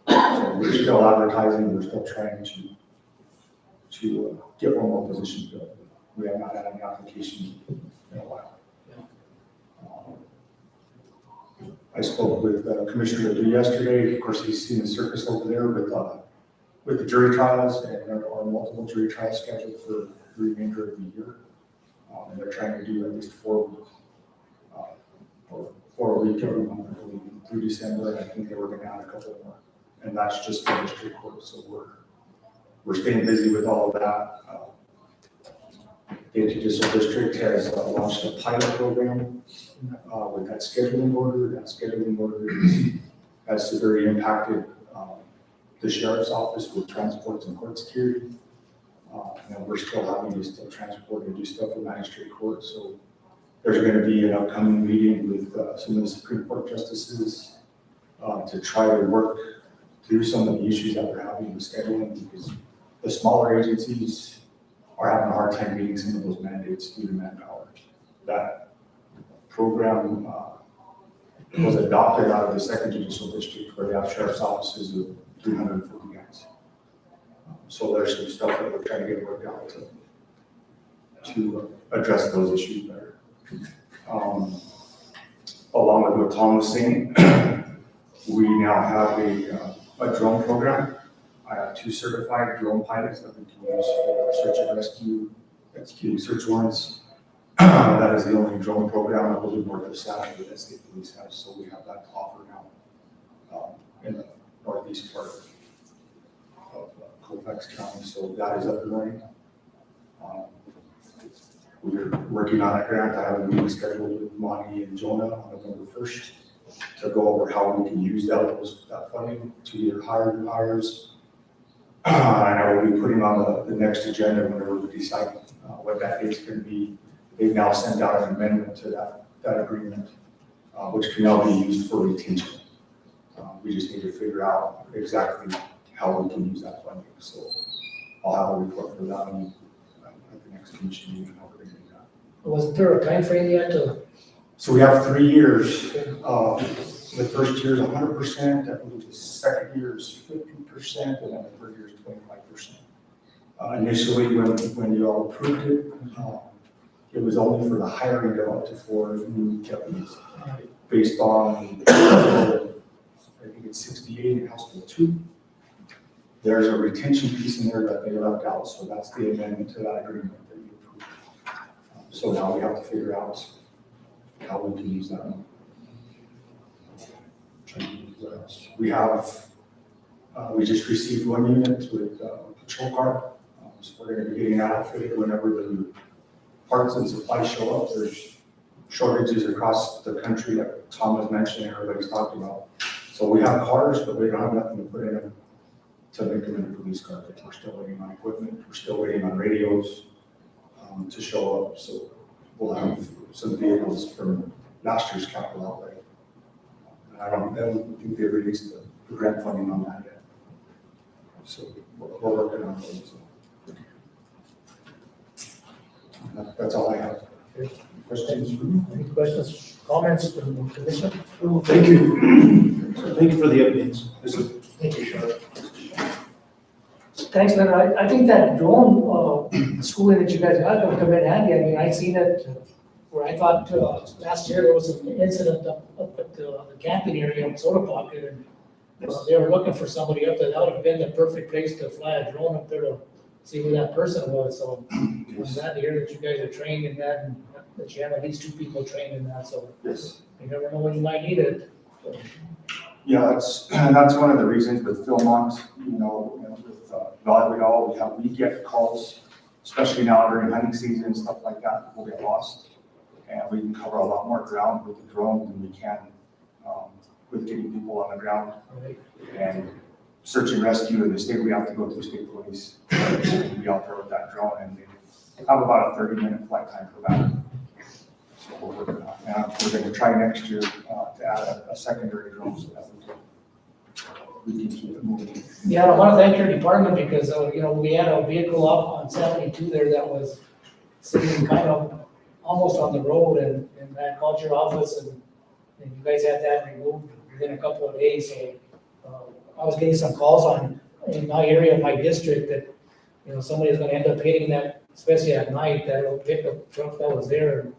So we're still advertising, we're still trying to get one more position filled. We have not had any applications in a while. I spoke with Commissioner Ledoux yesterday. Of course, he's seen the circus over there with the jury trials, and there are multiple jury trials scheduled for the remainder of the year. And they're trying to do at least 4 weeks, or 4 a week every month, I believe, through December, and I think they were gonna add a couple more. And that's just for district court, so we're staying busy with all of that. The Judicial District has launched a pilot program with that scheduling order. That scheduling order has severely impacted the sheriff's office with transports and court security. And we're still having to still transport and do stuff in magistrate court. So there's going to be an upcoming meeting with some of the Supreme Court justices to try to work through some of the issues that we're having with scheduling, because the smaller agencies are having a hard time meeting some of those mandates due to manpower. That program was adopted out of the Second Judicial District, where they have sheriff's offices of 350 guys. So there's some stuff that we're trying to get worked out to address those issues better. Along with what Tom was saying, we now have a drone program. I have 2 certified drone pilots that we can use for search and rescue, executing search warrants. That is the only drone program, I believe, north of Saturday that state police has, so we have that to offer now in the northeast part of Colfax County, so that is up and running. We're working on a grant. I have a meeting scheduled with Monty and Jonah on November 1st to go over how we can use that funding to either hire new hires. And I will be putting on the next agenda whenever we decide what that date's going to be. They've now sent out an amendment to that agreement, which can now be used for retention. We just need to figure out exactly how we can use that funding. So I'll have a report for that at the next commission meeting, how we're going to do that. Was there a time frame yet to? So we have 3 years. The first year is 100%, I believe the second year is 50%, and then the third year is 25%. Initially, when you all approved it, it was only for the hiring of up to 4 new deputies, based on, I think it's 68 in House Bill 2. There's a retention piece in there that they left out, so that's the amendment to that agreement that you approved. So now we have to figure out how we can use that money. We have, we just received 1 unit with a patrol car, so we're gonna be getting that outfitted whenever the parts and supplies show up. There's shortages across the country that Tom was mentioning, everybody's talked about. So we have cars, but we don't have nothing to put in them to make them into police cars. We're still waiting on equipment, we're still waiting on radios to show up. So we'll have some vehicles from last year's capital outlay. I don't think they released the grant funding on that yet. So we're working on those. That's all I have. Questions? Any questions, comments from the commission? Thank you. Thank you for the updates. Thank you, Sheriff. Thanks, Leonard. I think that drone schooling that you guys got will come in handy. I mean, I seen it where I thought last year there was an incident up at the camping area in Soda Pocket, and they were looking for somebody up there. That would have been the perfect place to fly a drone up there to see who that person was. So I'm glad to hear that you guys are trained in that, and that you have at least 2 people trained in that. So Yes. you never know when you might need it. So, Yeah, that's one of the reasons with Philmont, with Vaudreuil, we get calls, especially now during hunting season and stuff like that, we'll get lost. And we can cover a lot more ground with the drone than we can with getting people on the ground. right. And search and rescue in the state, we have to go through state police and be out there with that drone, and they have about a 30-minute flight time for that. So we're working on that. We're going to try next year to add a secondary drone so that we can keep it moving. Yeah, I want to thank your department because, we had a vehicle up on 72 there that was sitting kind of almost on the road, and I called your office and you guys had that removed within a couple of days. So I was getting some calls in my area of my district that, somebody's going to end up hitting that, especially at night, that little pickup truck that was there.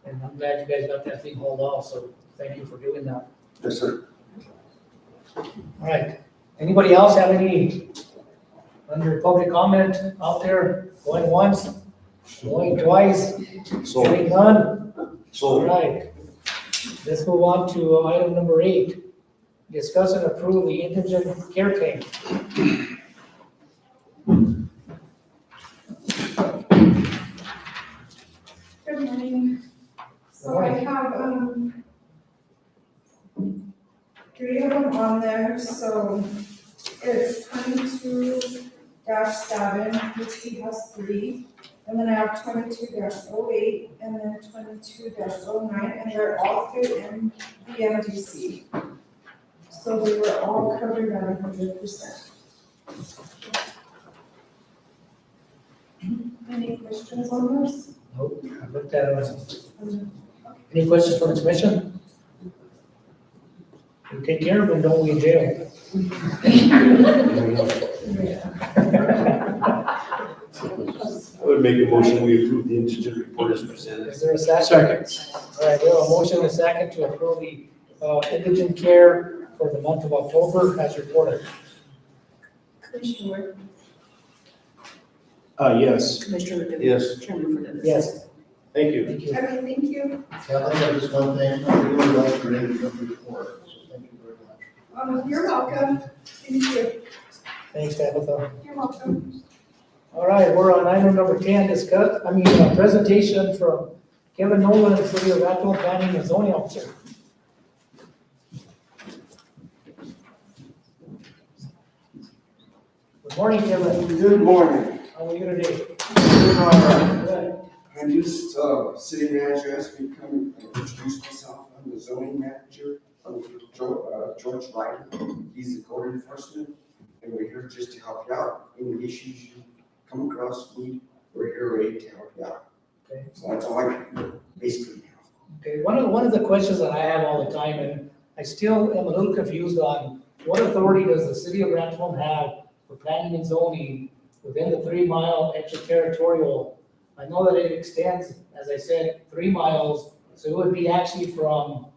And I'm glad you guys got that thing hauled off. So thank you for doing that. Yes, sir. All right. Anybody else have any under public comment out there? Going once, going twice, hearing none? All right. Let's move on to item number 8. Discuss and approve the indigent care claim. Good morning. So I have, 3 of them on there, so it's 22-7, which he has 3, and then I have 22-08, and then 22-09, and they're all fit in the MDC. So they were all covered at 100%. Any questions on this? Nope, I looked at it. Any questions from the commission? We take care of them, don't we, in jail? I would make a motion, we approve the indigent report as presented. Is there a second? All right, we have a motion and a second to approve the indigent care for the month of October as reported. Commissioner Yes. Commissioner Rivera. Yes. Chairman Fernandez. Yes. Thank you. Thank you. Okay, thank you. Yeah, I have just one thing, I really like your individual report, so thank you very much. You're welcome. Thank you. Thanks, Tabitha. You're welcome. All right, we're on item number 10, presentation from Kevin Nolan, City of Raton Planning and Zoning Officer. Good morning, Kevin. Good morning. How are you today? Doing all right. Good. I'm just, city manager asked me to come and introduce myself. I'm the zoning manager of George Ryder. He's the code enforcement, and we're here just to help you out. Any issues you come across, we're here ready to help you out. Okay. So that's all I basically have. Okay, one of the questions that I have all the time, and I still am a little confused on, what authority does the city of Raton have for planning and zoning within the 3 mile extraterritorial? I know that it extends, as I said, 3 miles, so it would be actually from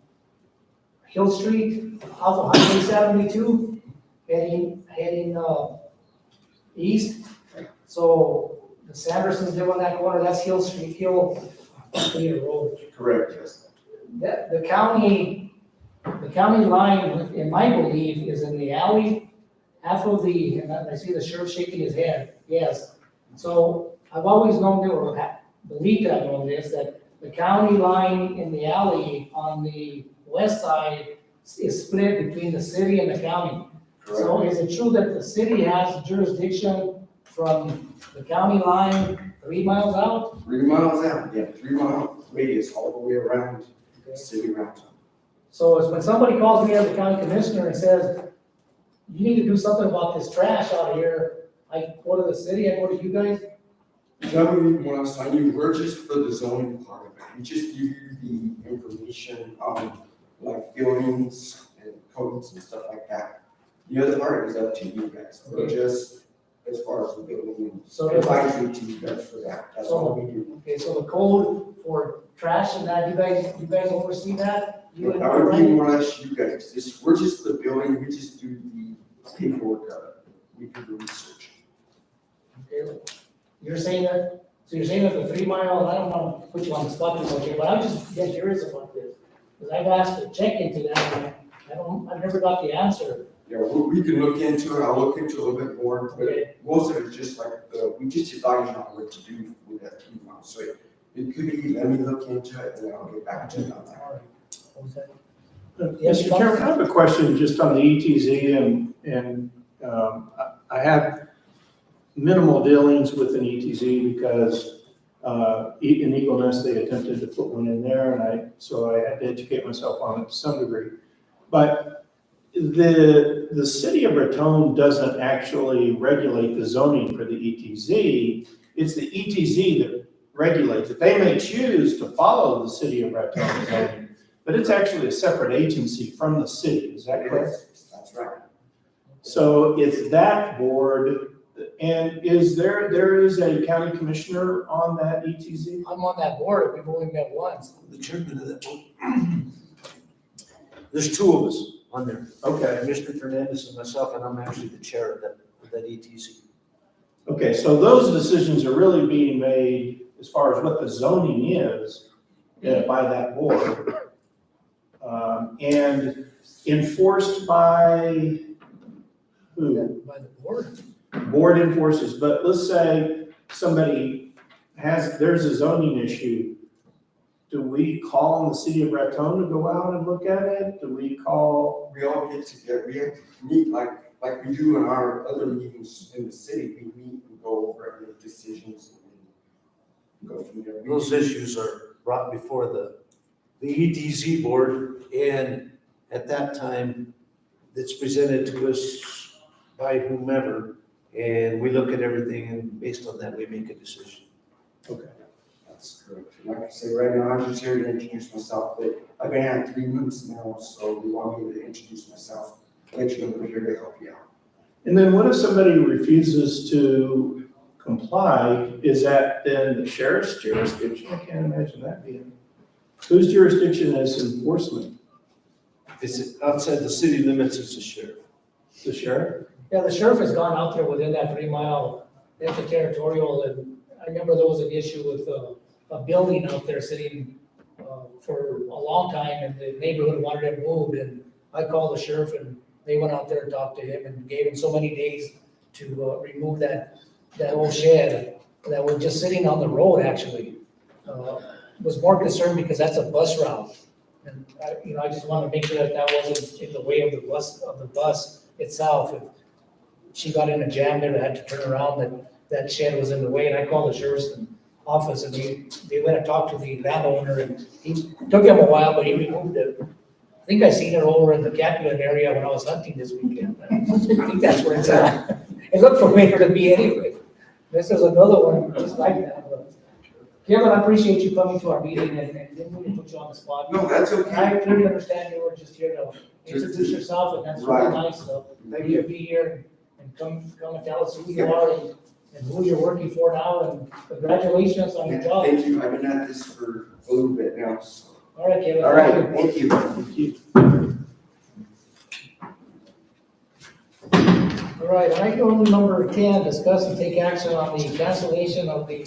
Hill Street, off of Highway 72, heading, east. So the Sandersons live on that corner, that's Hill Street, Hill Road. Correct, yes. The county line, in my belief, is in the alley, half of the, and I see the sheriff shaking his head, yes. So I've always known, or believed I've known this, that the county line in the alley on the west side is split between the city and the county. So is it true that the city has jurisdiction from the county line 3 miles out? 3 miles out, yeah, 3 mile radius all the way around the city of Raton. So it's when somebody calls me as a county commissioner and says, you need to do something about this trash out here, I go to the city, I go to you guys? No, we want to sign you, we're just for the zoning part of it. We just give you the information on like buildings and codes and stuff like that. The other part is up to you guys. We're just, as far as the building, So advisory to you guys for that. That's all we do. Okay, so the code for trash and that, you guys oversee that? You and That would be more or less you guys. We're just the building, we just do the paperwork of it. We do the research. Okay, you're saying that, so you're saying that the 3 mile, I don't want to put you on the spot too much here, but I'm just getting curious about this. Because I've asked to check into that, and I've never got the answer. Yeah, we can look into it. I'll look into it a little bit more, Okay. but most of it's just like, we just advise you on what to do with that 3 miles. So it could be, let me look into it and then I'll get back to you on that. All right. What was that? Yes, Mr. Chairman, I have a question just on the ETZ, and I have minimal dealings with an ETZ because in Eagle Nest, they attempted to put one in there, and so I had to educate myself on it to some degree. But the city of Raton doesn't actually regulate the zoning for the ETZ. It's the ETZ that regulates it. They may choose to follow the city of Raton zoning, but it's actually a separate agency from the city. Is that correct? That's right. So it's that board, and there is a county commissioner on that ETZ? I'm on that board, we've only met once. The chairman of that board. There's 2 of us on there. Okay. Commissioner Fernandez and myself, and I'm actually the chair of that ETC. Okay, so those decisions are really being made as far as what the zoning is by that board. And enforced by who? By the board. Board enforces, but let's say somebody there's a zoning issue. Do we call on the city of Raton to go out and look at it? Do we call? We all get together, we have to meet like we do in our other meetings in the city. We meet and go over and make decisions and go from there. Those issues are brought before the ETZ board, and at that time, it's presented to us by whomever, and we look at everything, and based on that, we make a decision. Okay. That's correct. Like I say, right now, I'm just here to introduce myself, but I've been at 3 months now, so we want me to introduce myself, let you know we're here to help you out. And then what if somebody refuses to comply? Is that then the sheriff's jurisdiction? I can't imagine that being. Whose jurisdiction is enforcement? If it's outside the city limits, it's the sheriff. The sheriff? Yeah, the sheriff has gone out there within that 3 mile extraterritorial, and I remember there was an issue with a building out there sitting for a long time, and the neighborhood wanted it moved, and I called the sheriff, and they went out there and talked to him and gave him so many days to remove that old shed that was just sitting on the road, actually. Was more concerned because that's a bus route. And I just want to make sure that wasn't in the way of the bus itself. If she got in a jam there, they had to turn around, that shed was in the way, and I called the sheriff's office, and they went and talked to the landowner, and he took him a while, but he removed it. I think I seen it over in the Capulet area when I was hunting this weekend. I think that's where it's at. It looked familiar to me anyway. This is another one just like that, but Kevin, I appreciate you coming to our meeting and didn't mean to put you on the spot. No, that's okay. I clearly understand you were just here to introduce yourself, and that's really Right. nice, so Thank you you. to be here and come and tell us who you are and who you're working for now, and congratulations on your job. Thank you. I've been at this for a little bit now, so. All right, Kevin. All right, thank you. Thank you. All right, item number 10, discuss and take action on the cancellation of the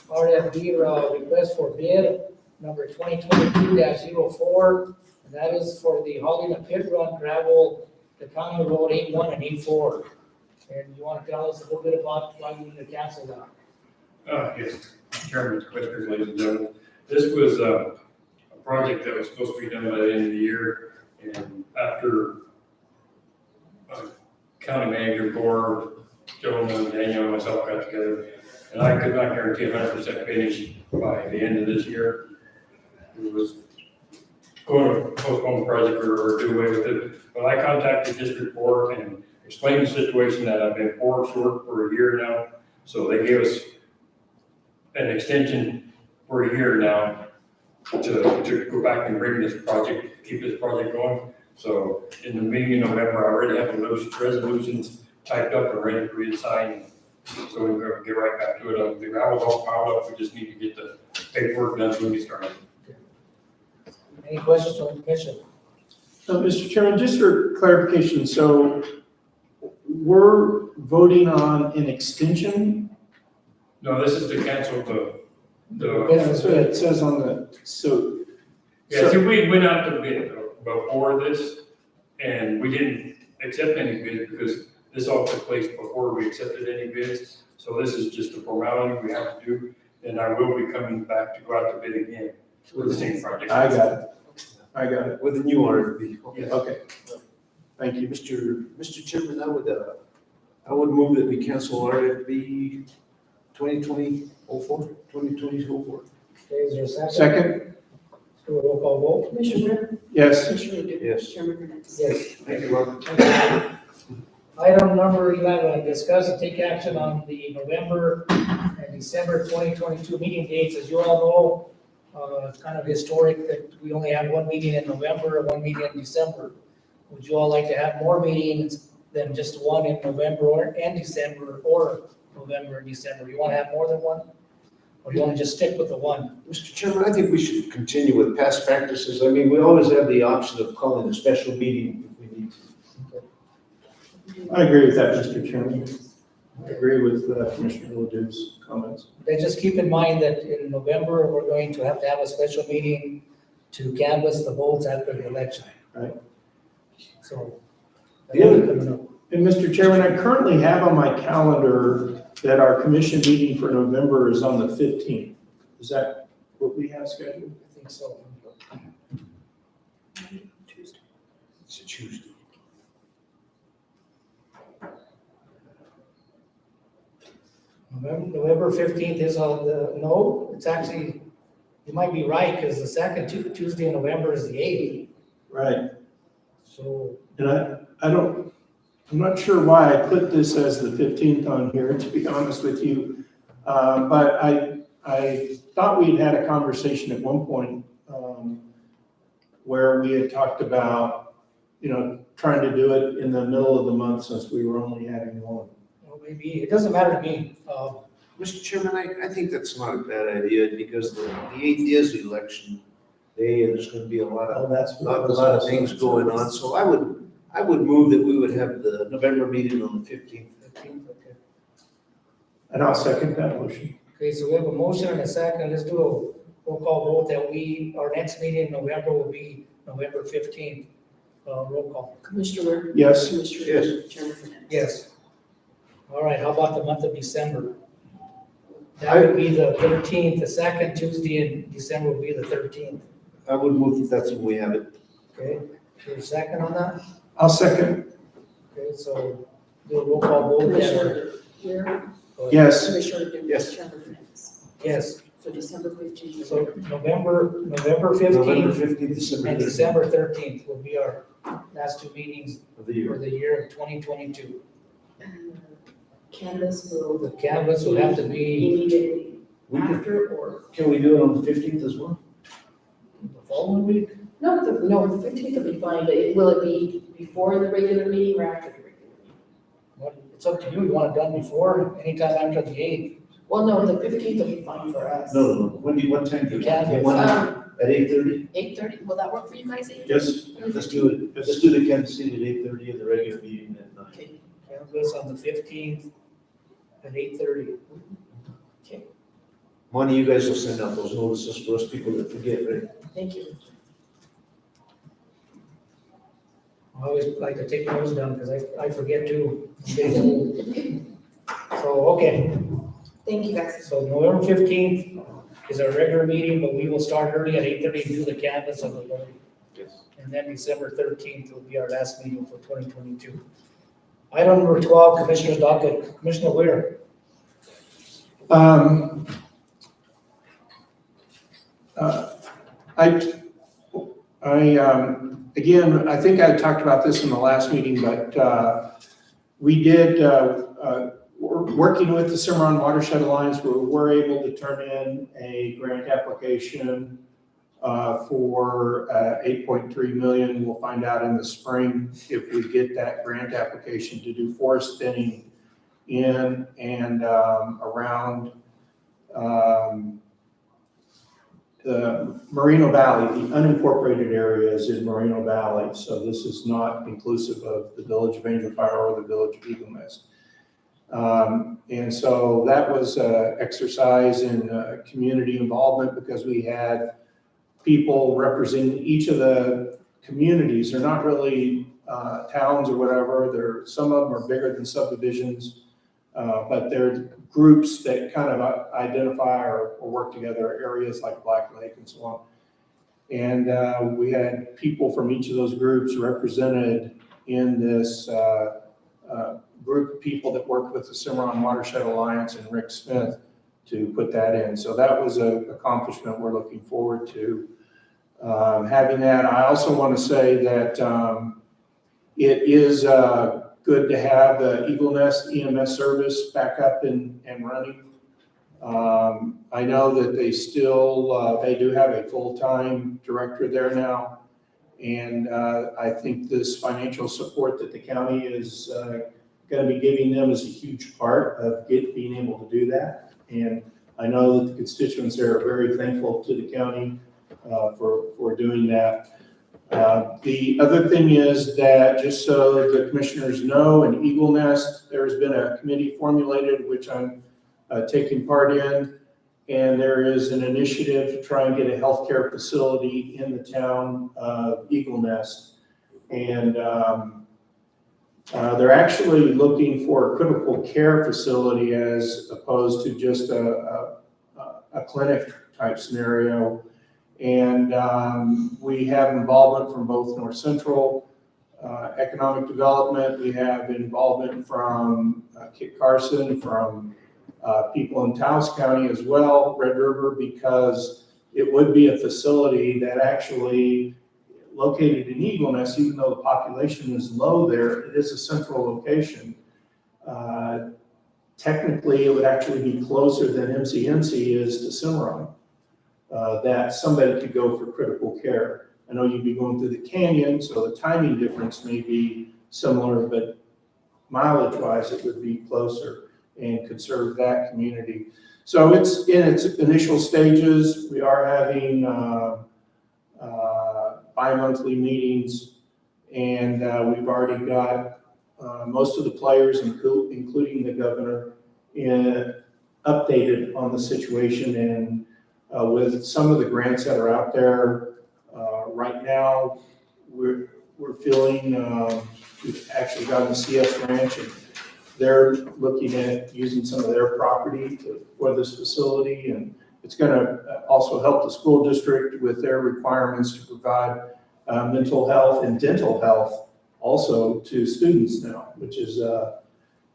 RFB request for bid number 2022-04. And that is for the hauling of pit run gravel to County Road 81 and 84. And you want to tell us a little bit about why you need to cancel that? Yes, Chairman, Commissioners, ladies and gentlemen. This was a project that was supposed to be done by the end of the year, and after County Manager, Board, Joe, and Daniel, and myself got together, and I could not guarantee 100% finish by the end of this year. It was going to postpone the project or do away with it, but I contacted District Board and explained the situation that I've been short for a year now, so they gave us an extension for a year now to go back and bring this project, keep this project going. So in the meeting in November, I already have the resolutions typed up and ready for you to sign. So we're going to get right back to it. The gravel's all piled up. We just need to get the paperwork done so we can start. Any questions from the commission? Mr. Chairman, just for clarification, so we're voting on an extension? No, this is to cancel the. That's what it says on the, so. Yeah, see, we went out to bid before this, and we didn't accept any bids because this all took place before we accepted any bids. So this is just a formality we have to do, and I will be coming back to go out to bid again for the same project. I got it. With a new RFP. Yes. Okay. Thank you. Mr. Chairman, I would move that we cancel RFB 2020-04. Okay, is there a second? Second? Let's do a roll call vote. Commissioner Brennan? Yes. Commissioner Dugan? Yes. Chairman Hernandez? Yes. Thank you, Ron. Item number 11, discuss and take action on the November and December 2022 meeting dates. As you all know, it's kind of historic that we only have one meeting in November and one meeting in December. Would you all like to have more meetings than just one in November and December, or November and December? You want to have more than one? Or you want to just stick with the one? Mr. Chairman, I think we should continue with past practices. I mean, we always have the option of calling a special meeting if we need to. I agree with that, Mr. Chairman. I agree with Commissioner Ledoux's comments. Then just keep in mind that in November, we're going to have a special meeting to canvass the votes after the election. Right. So. Yeah. Coming up. And Mr. Chairman, I currently have on my calendar that our commission meeting for November is on the 15th. Is that what we have scheduled? I think so. Tuesday. It's a Tuesday. November 15th is on the, no, it's actually, you might be right, because the second Tuesday in November is the 8th. Right. So, And I'm not sure why I put this as the 15th on here, to be honest with you. But I thought we'd had a conversation at one point where we had talked about, trying to do it in the middle of the month since we were only having one. well, maybe, it doesn't matter to me. Mr. Chairman, I think that's not a bad idea because the 8th is the election day and there's going to be a lot of things going on. So I would move that we would have the November meeting on the 15th. Okay. And I'll second that motion. Okay, so we have a motion and a second. Let's do a roll call vote that our next meeting in November will be November 15th. Roll call. Commissioner Ware? Yes. Commissioner Yes. Dugan? Chairman Hernandez? Yes. All right, how about the month of December? That would be the 13th, the second Tuesday in December will be the 13th. I would move that that's when we have it. Okay, is there a second on that? I'll second. Okay, so do a roll call vote. Commissioner Ware? Yes. Commissioner Dugan? Yes. Chairman Hernandez? Yes, So December 15th. so November November 15th 15th, December and 13th December 13th will be our last two meetings of the for year. the year of 2022. And canvas will. The canvas will have to be Immediately. after or? Can we do it on the 15th as well? The following week? No, the 15th will be fine, but will it be before the regular meeting or after the regular meeting? Well, it's up to you. You want it done before, anytime after the 8th. Well, no, the 15th will be fine for us. No. What time do you want? You One Um, at 8:30? 8:30, will that work for you guys? 8:30? Yes, Let's do it. Let's do the Kansas City at 8:30 and the regular meeting at 9. Okay, Kansas on the 15th at 8:30. One of you guys will send out those notices for us people that forget, right? thank you. I always like to take those down because I forget too. So, okay, Thank you, guys. so November 15th is our regular meeting, but we will start early at 8:30 to do the canvas of the road. Yes. And then December 13th will be our last meeting for 2022. Item number 12, Commissioner's docket. Commissioner Weir. Again, I think I talked about this in the last meeting, but we did, working with the Cimarron Watershed Alliance, we were able to turn in a grant application for 8.3 million. We'll find out in the spring if we get that grant application to do forest thinning in and around the Moreno Valley, the unincorporated areas in Moreno Valley. So this is not inclusive of the village of Angel Fire or the village of Eagle Nest. And so that was an exercise in community involvement because we had people representing each of the communities. They're not really towns or whatever. Some of them are bigger than subdivisions, but they're groups that kind of identify or work together, areas like Black Lake and so on. And we had people from each of those groups represented in this group of people that worked with the Cimarron Watershed Alliance and Rick Smith to put that in. So that was an accomplishment we're looking forward to having that. I also want to say that it is good to have the Eagle Nest EMS service back up and running. I know that they still, they do have a full-time director there now. And I think this financial support that the county is going to be giving them is a huge part of being able to do that. And I know that the constituents there are very thankful to the county for doing that. The other thing is that, just so the commissioners know, in Eagle Nest, there's been a committee formulated, which I'm taking part in, and there is an initiative to try and get a healthcare facility in the town of Eagle Nest. And they're actually looking for a critical care facility as opposed to just a clinic type scenario. And we have involvement from both North Central Economic Development. We have involvement from Kit Carson, from people in Taos County as well, Red River, because it would be a facility that actually located in Eagle Nest, even though the population is low there, it is a central location. Technically, it would actually be closer than MCNC is to Cimarron. That somebody could go for critical care. I know you'd be going through the canyon, so the timing difference may be similar, but mileage-wise, it would be closer and could serve that community. So it's in its initial stages. We are having bi-monthly meetings, and we've already got most of the players, including the governor, updated on the situation. And with some of the grants that are out there right now, we're feeling, we've actually gotten the CS Ranch, and they're looking at using some of their property for this facility, and it's going to also help the school district with their requirements to provide mental health and dental health also to students now, which is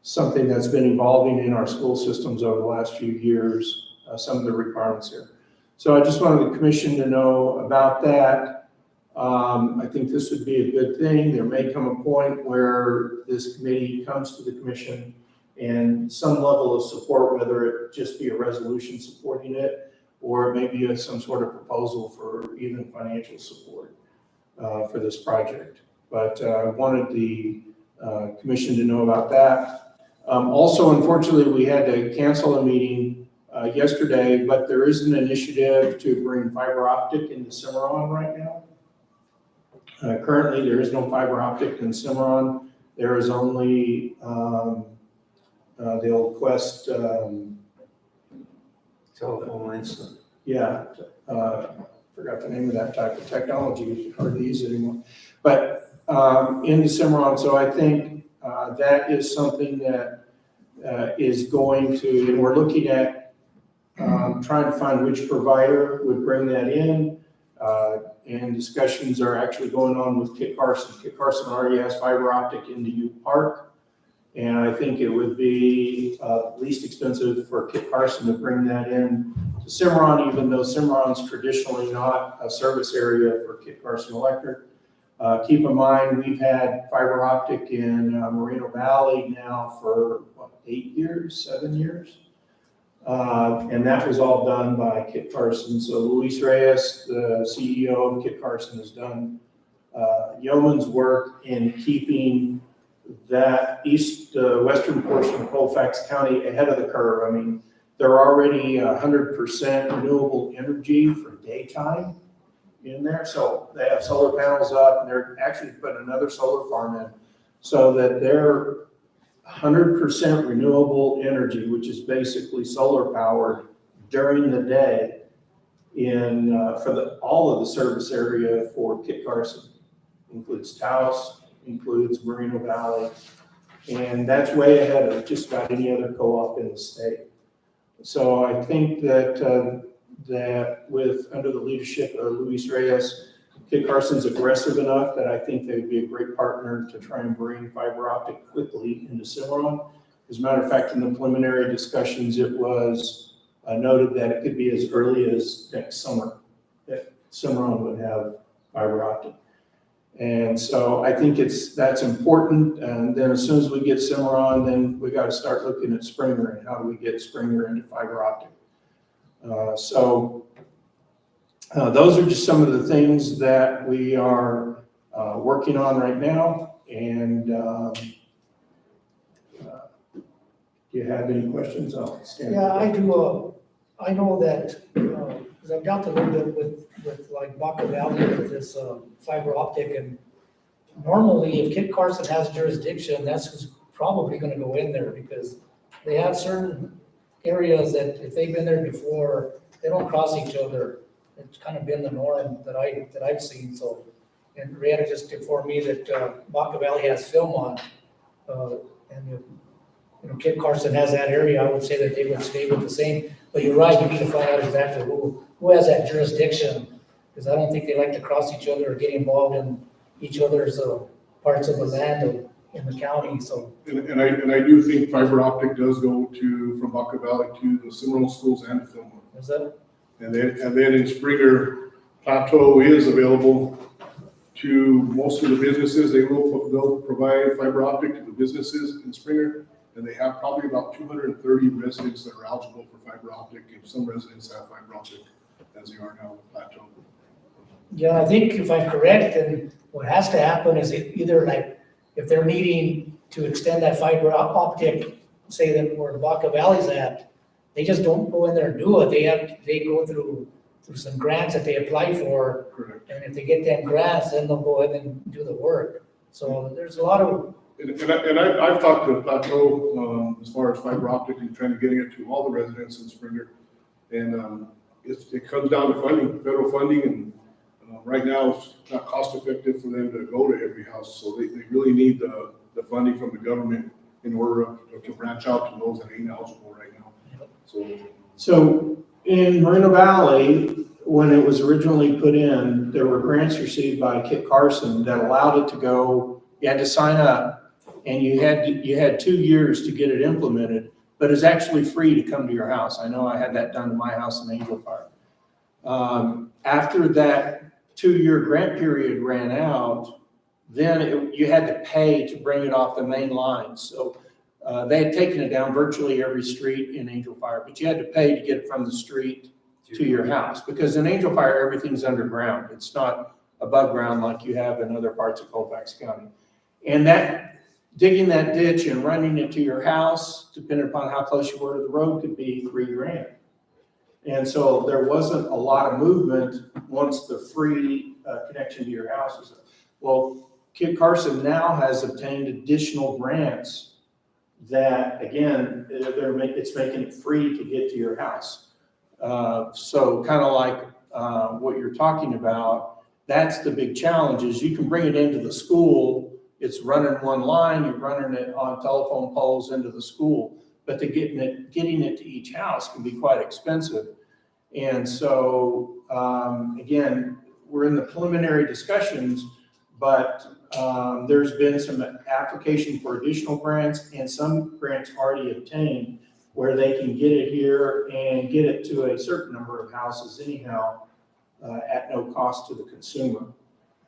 something that's been evolving in our school systems over the last few years, some of the requirements here. So I just wanted the commission to know about that. I think this would be a good thing. There may come a point where this committee comes to the commission and some level of support, whether it just be a resolution supporting it, or maybe some sort of proposal for even financial support for this project. But I wanted the commission to know about that. Also, unfortunately, we had to cancel a meeting yesterday, but there is an initiative to bring fiber optic into Cimarron right now. Currently, there is no fiber optic in Cimarron. There is only the old Quest, Telephone lines. yeah, forgot the name of that type of technology, it's hard to use it anymore. But in the Cimarron, so I think that is something that is going to, and we're looking at trying to find which provider would bring that in. And discussions are actually going on with Kit Carson. Kit Carson already has fiber optic into U Park. And I think it would be least expensive for Kit Carson to bring that in to Cimarron, even though Cimarron's traditionally not a service area for Kit Carson Electric. Keep in mind, we've had fiber optic in Moreno Valley now for, what, 8 years, 7 years? And that was all done by Kit Carson. So Luis Reyes, the CEO of Kit Carson, has done yeoman's work in keeping that western portion of Colfax County ahead of the curve. I mean, they're already 100% renewable energy for daytime in there. So they have solar panels up, and they're actually putting another solar farm in so that they're 100% renewable energy, which is basically solar powered during the day in for all of the service area for Kit Carson. Includes Taos, includes Moreno Valley, and that's way ahead of just about any other co-op in the state. So I think that that with under the leadership of Luis Reyes, Kit Carson's aggressive enough that I think they would be a great partner to try and bring fiber optic quickly into Cimarron. As a matter of fact, in the preliminary discussions, it was noted that it could be as early as next summer that Cimarron would have fiber optic. And so I think that's important. And then as soon as we get Cimarron, then we got to start looking at Springer and how do we get Springer into fiber optic. Those are just some of the things that we are working on right now. And do you have any questions? I'll stand. Yeah, I do. I know that, because I've dealt a little bit with like Baca Valley with this fiber optic, and normally if Kit Carson has jurisdiction, that's who's probably gonna go in there, because they have certain areas that if they've been there before, they don't cross each other. It's kind of been the norm that I've seen. So, and Rihanna just informed me that Baca Valley has Philmont, and if Kit Carson has that area, I would say that they would stay with the same. But you're right, you need to find out exactly who has that jurisdiction, because I don't think they like to cross each other or get involved in each other's parts of the land in the county. So, and I do think fiber optic does go from Baca Valley to the Cimarron schools and Philmont. is that? And then in Springer, Plateau is available to most of the businesses. They'll provide fiber optic to the businesses in Springer, and they have probably about 230 residents that are eligible for fiber optic, and some residents have fiber optic as they are now in Plateau. Yeah, I think if I'm correct, then what has to happen is either like, if they're needing to extend that fiber optic, say that where Baca Valley's at, they just don't go in there and do it. They go through some grants that they apply for. Correct. And if they get them grants, then they'll go ahead and do the work. So there's a lot of. And I've talked to Plateau as far as fiber optic and trying to get it to all the residents in Springer. And it comes down to funding, federal funding, and right now it's not cost effective for them to go to every house. So they really need the funding from the government in order to branch out to those that ain't eligible right now. So in Moreno Valley, when it was originally put in, there were grants received by Kit Carson that allowed it to go. You had to sign up, and you had 2 years to get it implemented, but it's actually free to come to your house. I know I had that done to my house in Angel Park. After that 2-year grant period ran out, then you had to pay to bring it off the main line. So They had taken it down virtually every street in Angel Fire, but you had to pay to get it from the street to your house, because in Angel Fire, everything's underground. It's not above ground like you have in other parts of Colfax County. And that, digging that ditch and running it to your house, depending upon how close you were to the road, could be $3,000. And so there wasn't a lot of movement once the free connection to your house was. Well, Kit Carson now has obtained additional grants that, again, it's making it free to get to your house. So kind of like what you're talking about, that's the big challenge, is you can bring it into the school, it's running one line, you're running it on telephone poles into the school, but getting it to each house can be quite expensive. And so, again, we're in the preliminary discussions, but there's been some application for additional grants, and some grants already obtained where they can get it here and get it to a certain number of houses anyhow, at no cost to the consumer.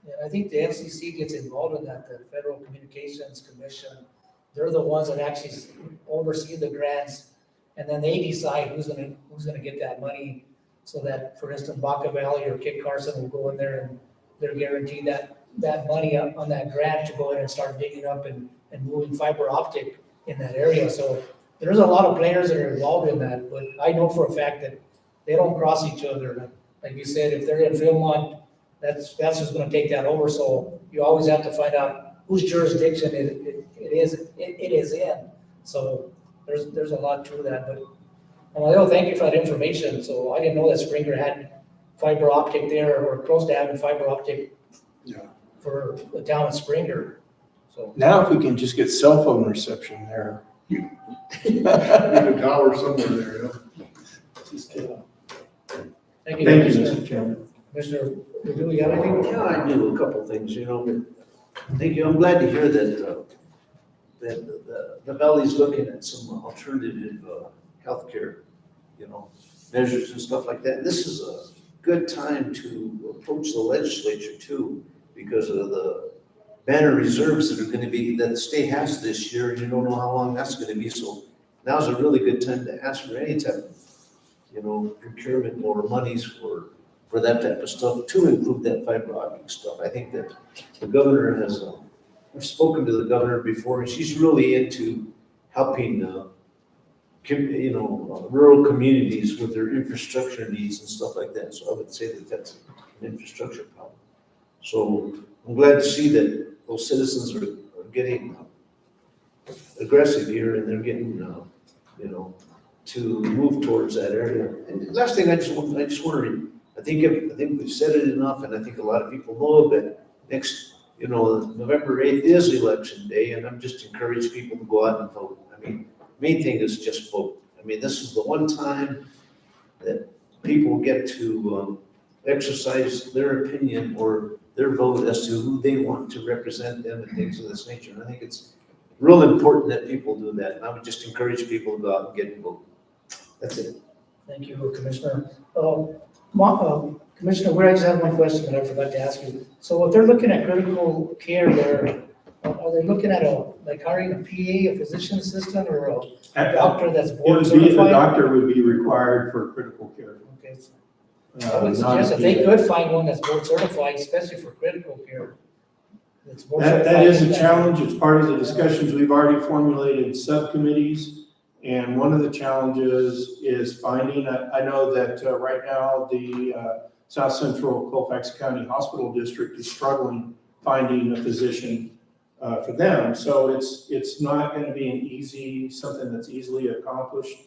Yeah, I think the FCC gets involved in that, the Federal Communications Commission. They're the ones that actually oversee the grants, and then they decide who's gonna get that money. So that, for instance, Baca Valley or Kit Carson will go in there and they're guaranteed that money on that grant to go in and start digging up and moving fiber optic in that area. So there's a lot of players that are involved in that, but I know for a fact that they don't cross each other. Like you said, if they're in Philmont, that's who's gonna take that over. So you always have to find out whose jurisdiction it is in. So there's a lot to that, but thank you for that information. So I didn't know that Springer had fiber optic there, or close to having fiber optic for the town of Springer. So Now if we can just get cell phone reception there. Need a tower somewhere there, thank you, Thank you, Commissioner. Mr. Chairman. Commissioner, do we have anything? Yeah, I do a couple of things, Thank you. I'm glad to hear that, the valley's looking at some alternative, healthcare, measures and stuff like that. This is a good time to approach the legislature too, because of the banner reserves that the state has this year, and you don't know how long that's gonna be. So now's a really good time to ask for any type of, procurement or monies for that type of stuff, to include that fiber optic stuff. I think that the governor has, I've spoken to the governor before, and she's really into helping, rural communities with their infrastructure needs and stuff like that. So I would say that that's an infrastructure problem. So I'm glad to see that those citizens are getting aggressive here, and they're getting, to move towards that area. And last thing, I just wondering, I think we've said it enough, and I think a lot of people know that next, November 8th is election day, and I'm just encouraging people to go out and vote. I mean, main thing is just vote. I mean, this is the one time that people get to exercise their opinion or their vote as to who they want to represent them and things of this nature. And I think it's real important that people do that. And I would just encourage people to go out and get involved. That's it. Thank you, Commissioner. Commissioner Ware, I just have one question that I forgot to ask you. So if they're looking at critical care there, are they looking at hiring a PA, a physician assistant, or a doctor that's board The certified? doctor would be required for critical care. Okay. I would suggest if they could find one that's board certified, especially for critical care. That's board That certified. is a challenge. It's part of the discussions. We've already formulated subcommittees. And one of the challenges is finding, I know that right now the South Central Colfax County Hospital District is struggling finding a physician for them. So it's not going to be something that's easily accomplished.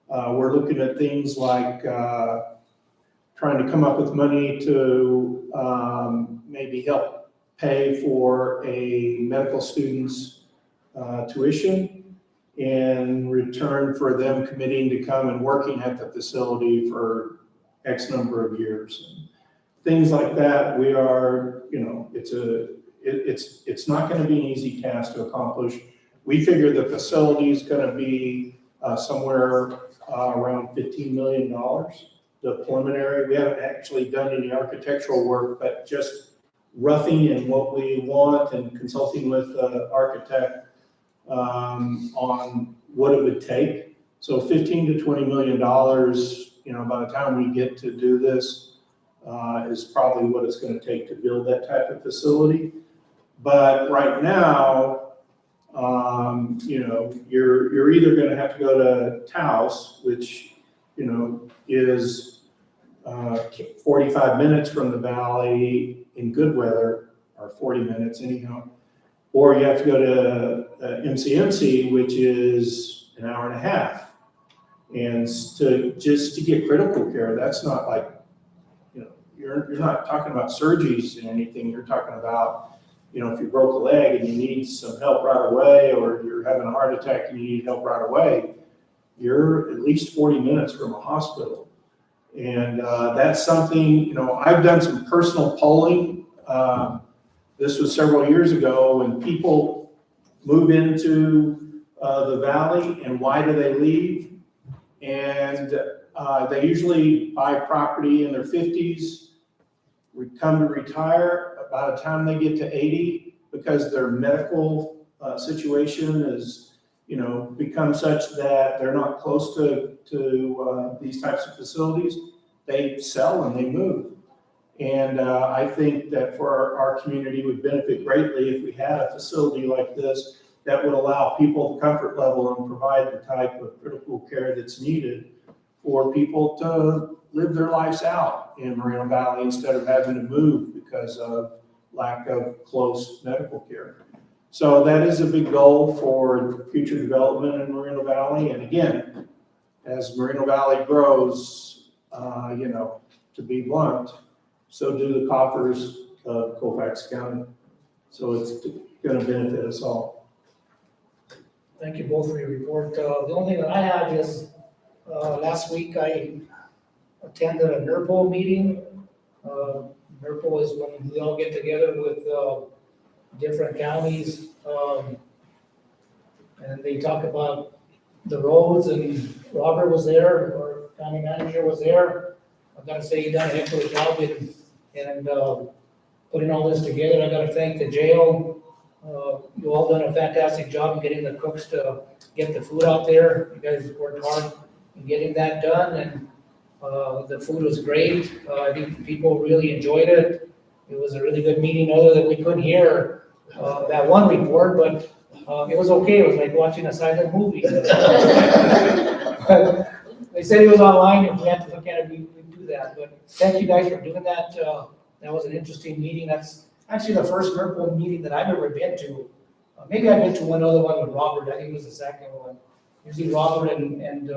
We're looking at things like trying to come up with money to maybe help pay for a medical student's tuition in return for them committing to come and working at the facility for X number of years. Things like that, we are, it's not going to be an easy task to accomplish. We figure the facility is going to be somewhere around $15 million. The preliminary, we haven't actually done any architectural work, but just roughing and what we want and consulting with the architect, on what it would take. So 15 to $20 million, by the time we get to do this, is probably what it's going to take to build that type of facility. But right now, you're either going to have to go to Taos, which, is 45 minutes from the valley in good weather, or 40 minutes anyhow, or you have to go to MCMC, which is an hour and a half. And just to get critical care, that's not like, you're not talking about surgeries and anything. You're talking about, if you broke a leg and you need some help right away, or you're having a heart attack and you need help right away, you're at least 40 minutes from a hospital. And that's something, I've done some personal polling. This was several years ago when people move into the valley, and why do they leave? And they usually buy property in their 50s, come to retire about the time they get to 80, because their medical situation is, become such that they're not close to these types of facilities. They sell and they move. And I think that for our community would benefit greatly if we had a facility like this that would allow people the comfort level and provide the type of critical care that's needed for people to live their lives out in Moreno Valley instead of having to move because of lack of close medical care. So that is a big goal for future development in Moreno Valley. And again, as Moreno Valley grows, to be blunt, so do the coffers of Colfax County. So it's going to benefit us all. Thank you both for your report. The only thing that I have is, last week I attended a NERPO meeting. NERPO is when we all get together with different counties, and they talk about the roads, and Robert was there, our county manager was there. I've got to say, he done a heck of a job in putting all this together. I got to thank the jail. You all done a fantastic job in getting the cooks to get the food out there. You guys worked hard in getting that done, and the food was great. I think people really enjoyed it. It was a really good meeting, other than we couldn't hear that one report, but it was okay. It was like watching a silent movie. They said it was online, and we had to look at it, we do that. But thank you guys for doing that. That was an interesting meeting. That's actually the first NERPO meeting that I've ever been to. Maybe I've been to one other one with Robert. I think it was the second one. Usually Robert and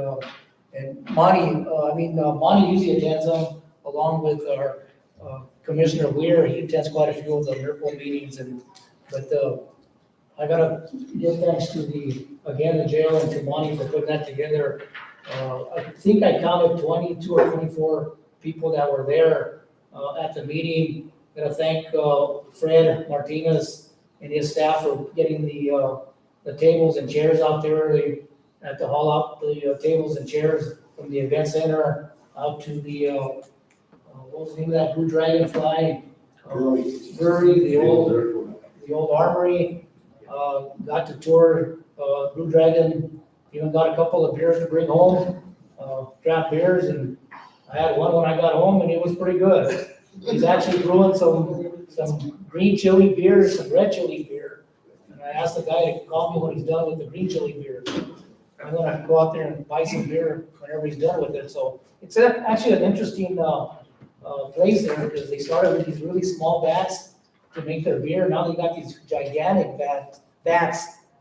Monty. Monty usually attends them along with our Commissioner Weir. He attends quite a few of the NERPO meetings. But I gotta give thanks to the jail and to Monty for putting that together. I think I counted 22 or 24 people that were there at the meeting. I'm gonna thank Fred Martinez and his staff for getting the tables and chairs out there. They had to haul out the tables and chairs from the event center out to the what was the name of that Blue Dragonfly brewery, the old armory. Got to tour Blue Dragon. Even got a couple of beers to bring home, draft beers, and I had one when I got home, and it was pretty good. He's actually brewing some green chili beer, some red chili beer. And I asked the guy to call me when he's done with the green chili beer. I'm gonna go out there and buy some beer whenever he's done with it. So it's actually an interesting place there, because they started with these really small vats to make their beer. Now they got these gigantic vats.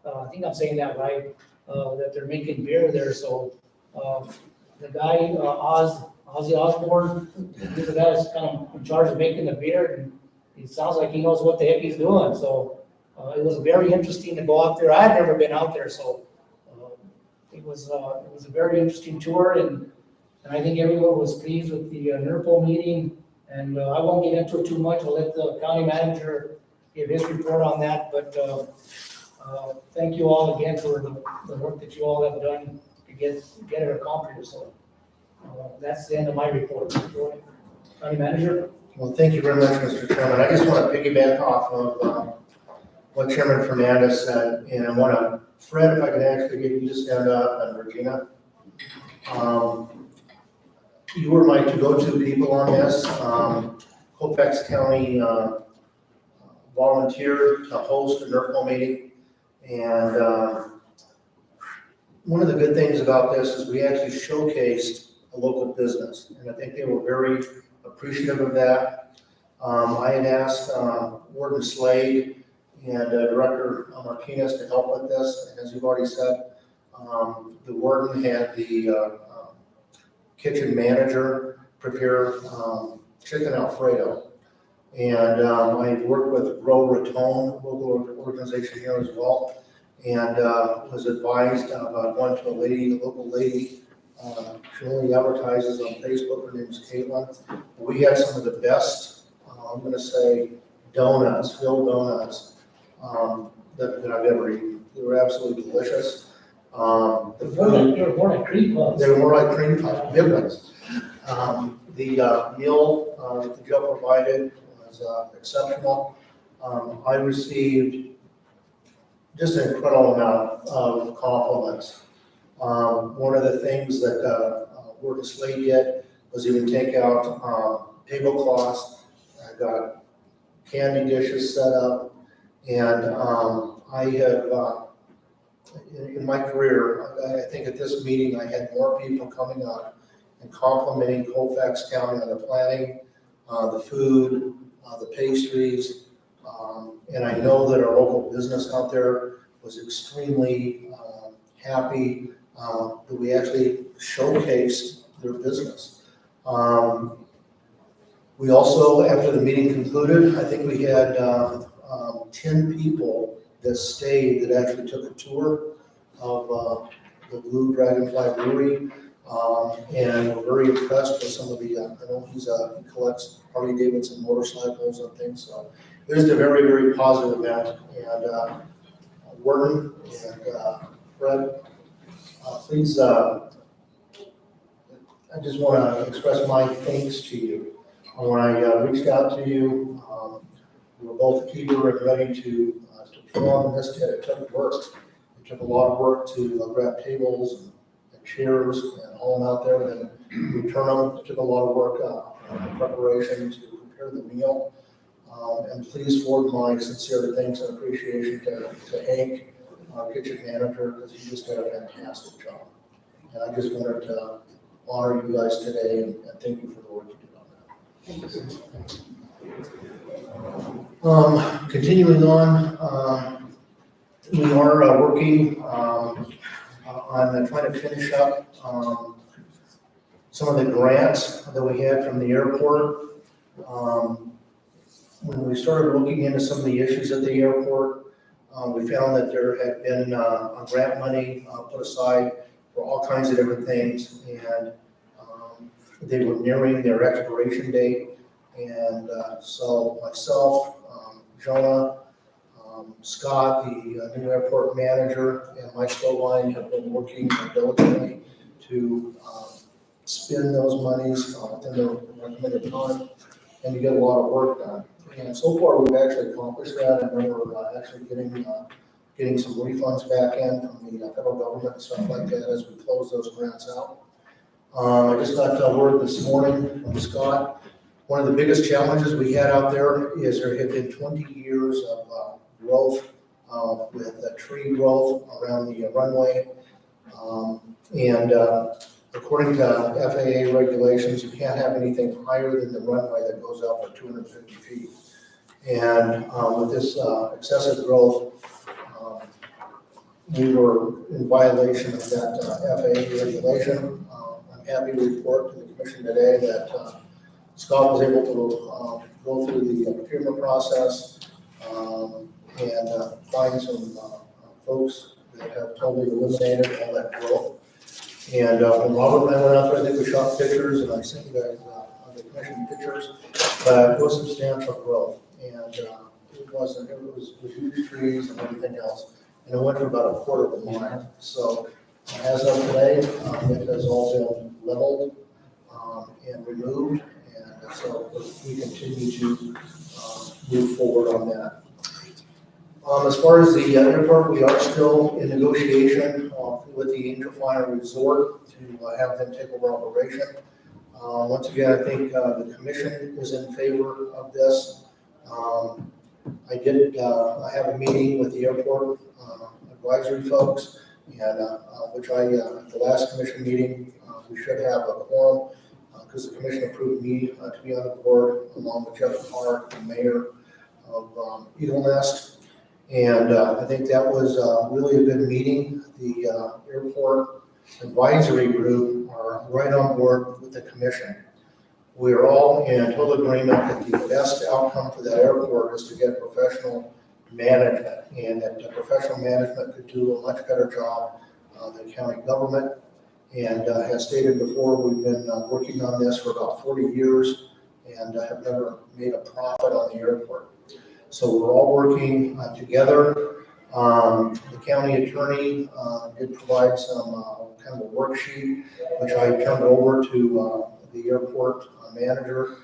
I think I'm saying that right. That they're making beer there. So the guy Ozzy Osbourne, he's the guy that's kind of in charge of making the beer, and it sounds like he knows what the heck he's doing. So it was very interesting to go out there. I had never been out there, so it was a very interesting tour, and I think everyone was pleased with the NERPO meeting. And I won't get into it too much. I'll let the county manager give his report on that. But thank you all again for the work that you all have done to get it accomplished. So that's the end of my report. County manager. Well, thank you very much, Mr. Chairman. I just want to piggyback off of what Chairman Fernandez said, and I want to Fred, if I could actually get you to stand up, and Regina. You were my to-go-to people on this. Colfax County volunteered to host a NERCO meeting. And one of the good things about this is we actually showcased a local business, and I think they were very appreciative of that. I had asked Warden Slade and Director Martinez to help with this, and as you've already said, the warden had the kitchen manager prepare chicken Alfredo. And I worked with Grow Raton, local organization here as well, and was advised about going to a local lady. She only advertises on Facebook. Her name is Caitlin. We had some of the best, I'm going to say, donuts, filled donuts that I've ever eaten. They were absolutely delicious. They were more like cream puffs. They were more like cream puffs, big ones. The meal that the jail provided was exceptional. I received just an incredible amount of compliments. One of the things that Warden Slade did was even take out tablecloths. I got candy dishes set up, and I have, in my career, I think at this meeting, I had more people coming up and complimenting Colfax County on the planning, the food, the pastries, and I know that our local business out there was extremely happy that we actually showcased their business. We also, after the meeting concluded, I think we had 10 people that stayed that actually took a tour of the Blue Dragonfly Brewery. And we're very impressed with some of the, I know he collects Harley Davidson motorcycles and things, so it was a very, very positive event. And Warden and Fred, please, I just want to express my thanks to you. When I reached out to you, we were both eager and ready to perform this. It took work. It took a lot of work to grab tables and chairs and haul them out there, and then return them. It took a lot of work, preparation to prepare the meal. And please forward my sincere thanks and appreciation to Hank, our kitchen manager, because he just did a fantastic job. And I just wanted to honor you guys today and thank you for the work you did on that. Continuing on, we are working on trying to finish up some of the grants that we had from the airport. When we started looking into some of the issues at the airport, we found that there had been grant money put aside for all kinds of different things, and they were nearing their expiration date. And so myself, Jonah, Scott, the new airport manager, and Mike Stovine have been working diligently to spend those monies within the recommended time and to get a lot of work done. And so far, we've actually accomplished that, and then we're actually getting some refunds back in from the federal government and stuff like that as we close those grants out. I just got word this morning from Scott. One of the biggest challenges we had out there is there have been 20 years of growth with tree growth around the runway. And according to FAA regulations, you can't have anything higher than the runway that goes out for 250 feet. And with this excessive growth, we were in violation of that FAA regulation. I'm happy to report to the commission today that Scott was able to go through the procurement process and find some folks that have totally eliminated all that growth. And when Robert and I went out there, I think we shot pictures, and I sent you guys on the commission pictures, but it was substantial growth. And it was huge trees and everything else. And it went for about a quarter of a mile. So as of today, it has all been leveled and removed. And so we continue to move forward on that. As far as the airport, we are still in negotiation with the Angel Flyer Resort to have them take over operation. Once again, I think the commission is in favor of this. I have a meeting with the airport advisory folks, and which at the last commission meeting, we should have a quorum because the commission approved me to be on the board along with Jeff Carr, the mayor of Eagle Nest. And I think that was really a good meeting. The airport advisory group are right on board with the commission. We are all in total agreement that the best outcome for that airport is to get professional management, and that the professional management could do a much better job than county government. And as stated before, we've been working on this for about 40 years and have never made a profit on the airport. So we're all working together. The county attorney did provide some kind of a worksheet, which I turned over to the airport manager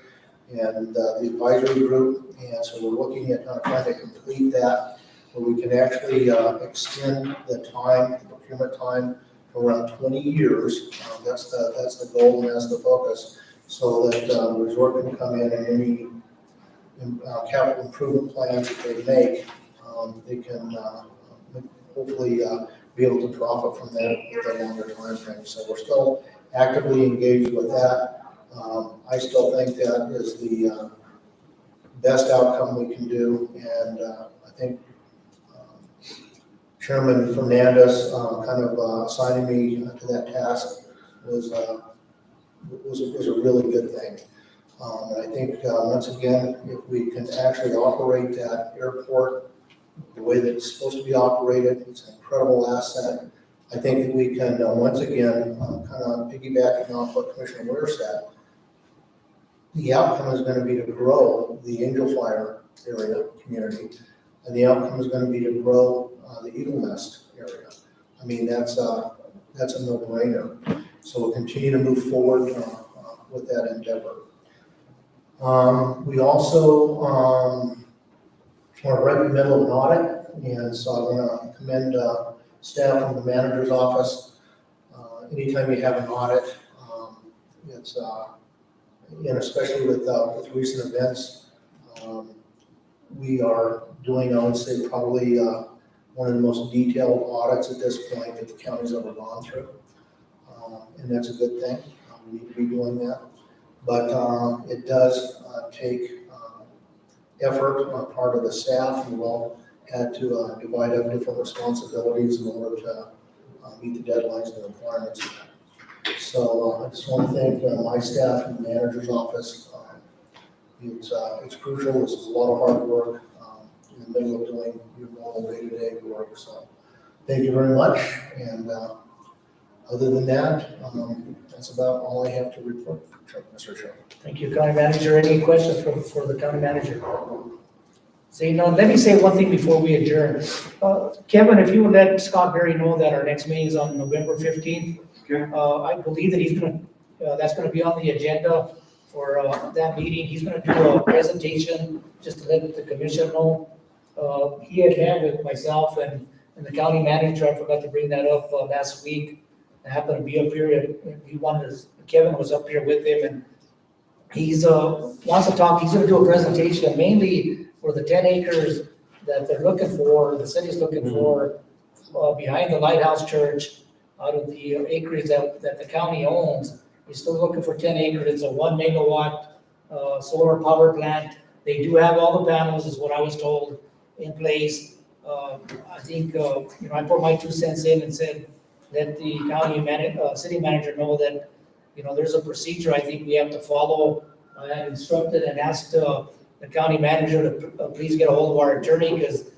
and the advisory group. And so we're looking at trying to complete that, where we can actually extend the time, the procurement time, for around 20 years. That's the goal and that's the focus, so that the resort can come in and any capital improvement plans that they make, they can hopefully be able to profit from that with a longer time frame. So we're still actively engaged with that. I still think that is the best outcome we can do, and I think Chairman Fernandez kind of assigning me to that task was a really good thing. And I think once again, if we can actually operate that airport the way that it's supposed to be operated, it's an incredible asset. I think that we can once again kind of piggybacking off what Commissioner Ware said. The outcome is going to be to grow the Angel Flyer area community, and the outcome is going to be to grow the Eagle Nest area. I mean, that's a no-brainer. So we'll continue to move forward with that endeavor. We also are right in the middle of an audit, and so I want to commend staff from the manager's office. Anytime you have an audit, it's and especially with recent events, we are doing, I would say, probably one of the most detailed audits at this point that the county's ever gone through. And that's a good thing. We need to be doing that. But it does take effort on part of the staff, and we've all had to divide up different responsibilities in order to meet the deadlines and the requirements. So I just want to thank my staff and the manager's office. It's crucial. This is a lot of hard work in the middle of doing your normal day-to-day work. So thank you very much. And other than that, that's about all I have to report, Mr. Chairman. Thank you, County Manager. Any questions for the County Manager? See, no, let me say one thing before we adjourn. Kevin, if you would let Scott Berry know that our next meeting is on November 15th. Okay. I believe that that's gonna be on the agenda for that meeting. He's gonna do a presentation just to let the commission know. He had met with myself and the county manager. I forgot to bring that up last week. I happened to be up here, and Kevin was up here with him, and he's wants to talk. He's gonna do a presentation mainly for the 10 acres that they're looking for, the city's looking for, behind the Lighthouse Church, out of the acreage that the county owns. He's still looking for 10 acres. It's a 1 megawatt solar power plant. They do have all the panels, is what I was told, in place. I think, I put my 2 cents in and said, let the city manager know that, there's a procedure I think we have to follow. I instructed and asked the county manager to please get a hold of our attorney, because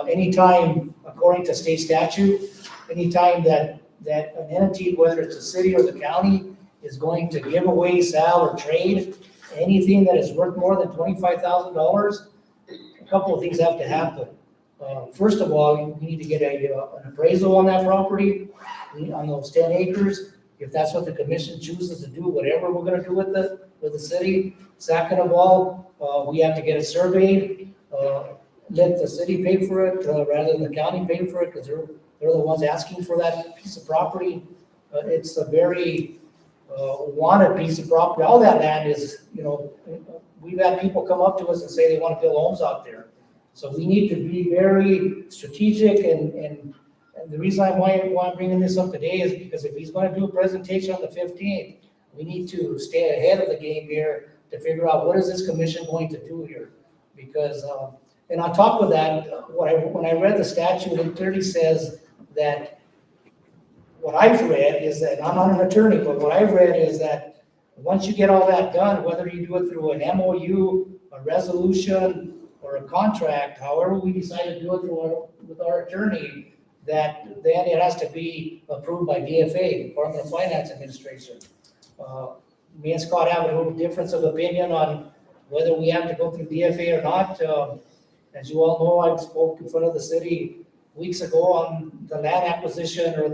anytime, according to state statute, anytime that an entity, whether it's a city or the county, is going to give away, sell, or trade anything that is worth more than $25,000, a couple of things have to happen. First of all, you need to get an appraisal on that property, on those 10 acres. If that's what the commission chooses to do, whatever we're gonna do with the city. Second of all, we have to get it surveyed. let the city pay for it, rather than the county paying for it, because they're the ones asking for that piece of property. It's a very, wanted piece of property. All that land is, we've had people come up to us and say they want to build homes out there. So we need to be very strategic, and the reason why I'm bringing this up today is because if he's going to do a presentation on the 15th, we need to stay ahead of the game here to figure out what is this commission going to do here. Because, and on top of that, when I read the statute, it clearly says that what I've read is that, I'm not an attorney, but what I've read is that once you get all that done, whether you do it through an MOU, a resolution, or a contract, however we decide to do it with our attorney, that then it has to be approved by DFA, Department of Finance Administration. Me and Scott have a little difference of opinion on whether we have to go through DFA or not. As you all know, I spoke in front of the city weeks ago on the land acquisition, or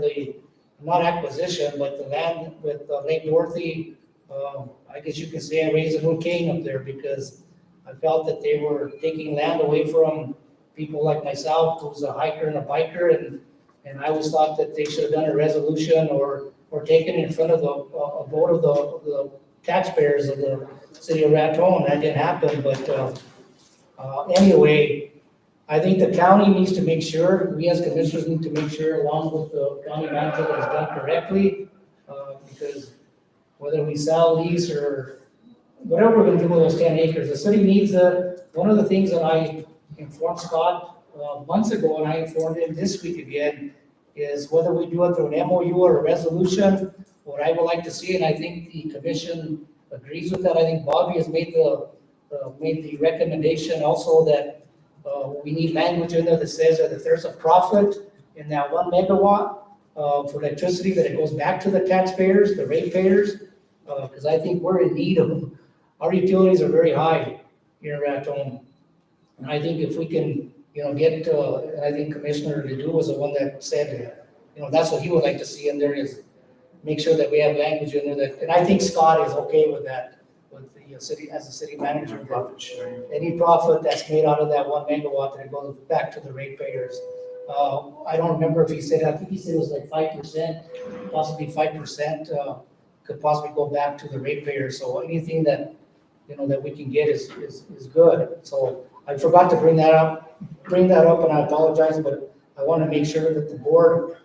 not acquisition, but the land with Lake Dorothy. I guess you could say I raised a little cane up there because I felt that they were taking land away from people like myself, who's a hiker and a biker, and I always thought that they should have done a resolution or taken in front of a vote of the taxpayers of the city of Raton. That didn't happen, but anyway, I think the county needs to make sure, we as commissioners need to make sure, along with the county manager, that it's done correctly, because whether we sell, lease, or whatever we're gonna do with those 10 acres, the city needs one of the things that I informed Scott months ago, and I informed him this week again, is whether we do it through an MOU or a resolution. What I would like to see, and I think the commission agrees with that, I think Bobby has made the recommendation also that we need language in there that says that if there's a profit in that 1 megawatt for electricity, that it goes back to the taxpayers, the ratepayers, because I think we're in need of them. Our utilities are very high here in Raton. And I think if we can, get, I think Commissioner Ledoux was the one that said, that's what he would like to see in there, is make sure that we have language in there that, and I think Scott is okay with that, with the city, as a city manager. Profit sharing. Any profit that's made out of that 1 megawatt, that it goes back to the ratepayers. I don't remember if he said, I think he said it was like 5%, possibly 5%, could possibly go back to the ratepayers. So anything that, that we can get is good. So I forgot to bring that up, and I apologize, but I want to make sure that the board,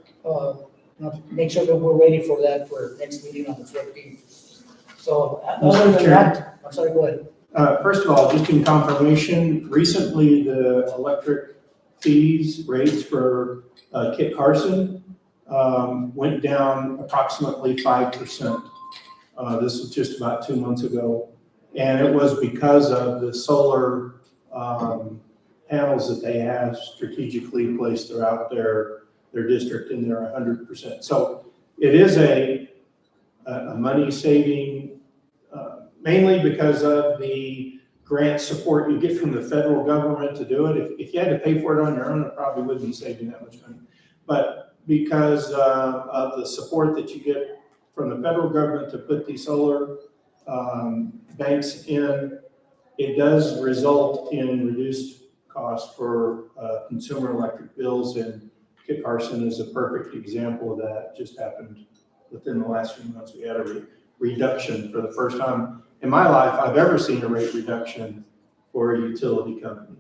make sure that we're ready for that for next meeting on the 15th. So other than that, I'm sorry, go ahead. First of all, just in confirmation, recently the electric fees rates for Kit Carson went down approximately 5%. This was just about 2 months ago. And it was because of the solar panels that they have strategically placed throughout their district, and they're 100%. So it is a money saving, mainly because of the grant support you get from the federal government to do it. If you had to pay for it on your own, it probably wouldn't be saving that much money. But because of the support that you get from the federal government to put these solar banks in, it does result in reduced costs for consumer electric bills, and Kit Carson is a perfect example of that. Just happened within the last few months. We had a reduction for the first time in my life I've ever seen a rate reduction for a utility company.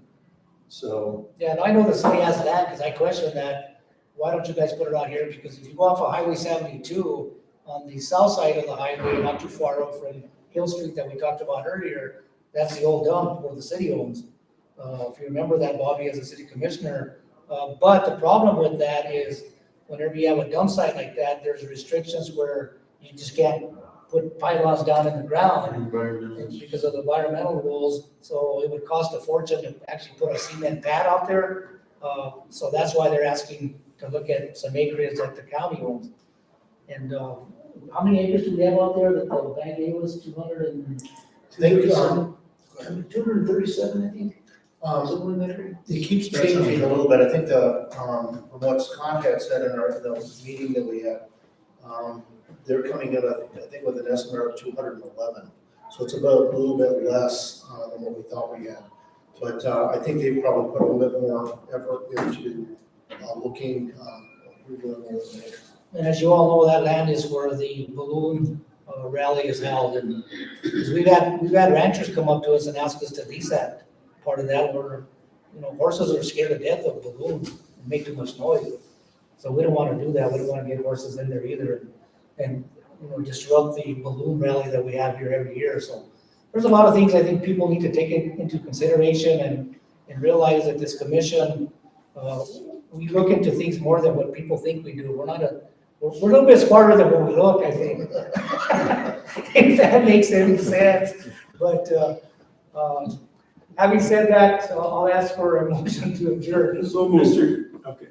So. Yeah, and I know the city has that, because I questioned that. Why don't you guys put it out here? Because if you go off of Highway 72 on the south side of the highway, not too far out from Hill Street that we talked about earlier, that's the old dump where the city owns. If you remember that, Bobby, as a city commissioner. But the problem with that is whenever you have a dump site like that, there's restrictions where you just can't put pylons down in the ground because of the environmental rules. So it would cost a fortune to actually put a cement pad out there. So that's why they're asking to look at some acreage that the county owns. And how many acres do we have out there that the bank gave us? 237, I think. Somewhere in that area. It keeps changing a little bit. I think from what Scott had said in the meeting that we had, they're coming in, I think, with an estimate of 211. So it's about a little bit less than what we thought we had. But I think they probably put a little bit more effort into looking, redoing everything. And as you all know, that land is where the balloon rally is held, and 'cause we've had ranchers come up to us and ask us to lease that part of that, where, you know, horses are scared to death of balloons and make too much noise. So we don't wanna do that, we don't wanna get horses in there either, and, you know, disrupt the balloon rally that we have here every year, so. There's a lot of things I think people need to take into consideration and realize that this commission, we look into things more than what people think we do. We're a little bit smarter than what we look, I think. If that makes any sense. But, having said that, I'll ask for a motion to adjourn. So, okay.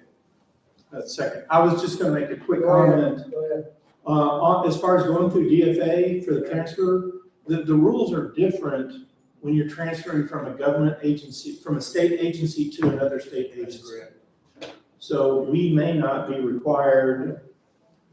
That's second. I was just gonna make a quick comment. Go ahead. As far as going through DFA for the transfer, the rules are different when you're transferring from a government agency, from a state agency to another state agency. So we may not be required,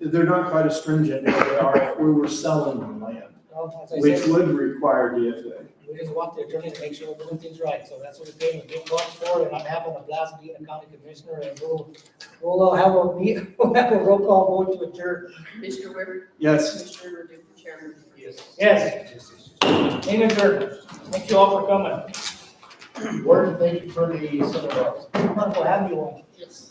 they're not quite as stringent as they are if we were selling the land, Well, as I which said, would requare DFA. we just want the attorney to make sure we're doing things right. So that's what we're paying big bucks for, and I'm having a blast being a county commissioner, and we'll have a roll call vote to adjourn. Commissioner Weber, Yes. Commissioner Rodet, Chairman. Yes. Meeting adjourned. Thank you all for coming. Word, thank you for the seminars. We'll have you on. Yes.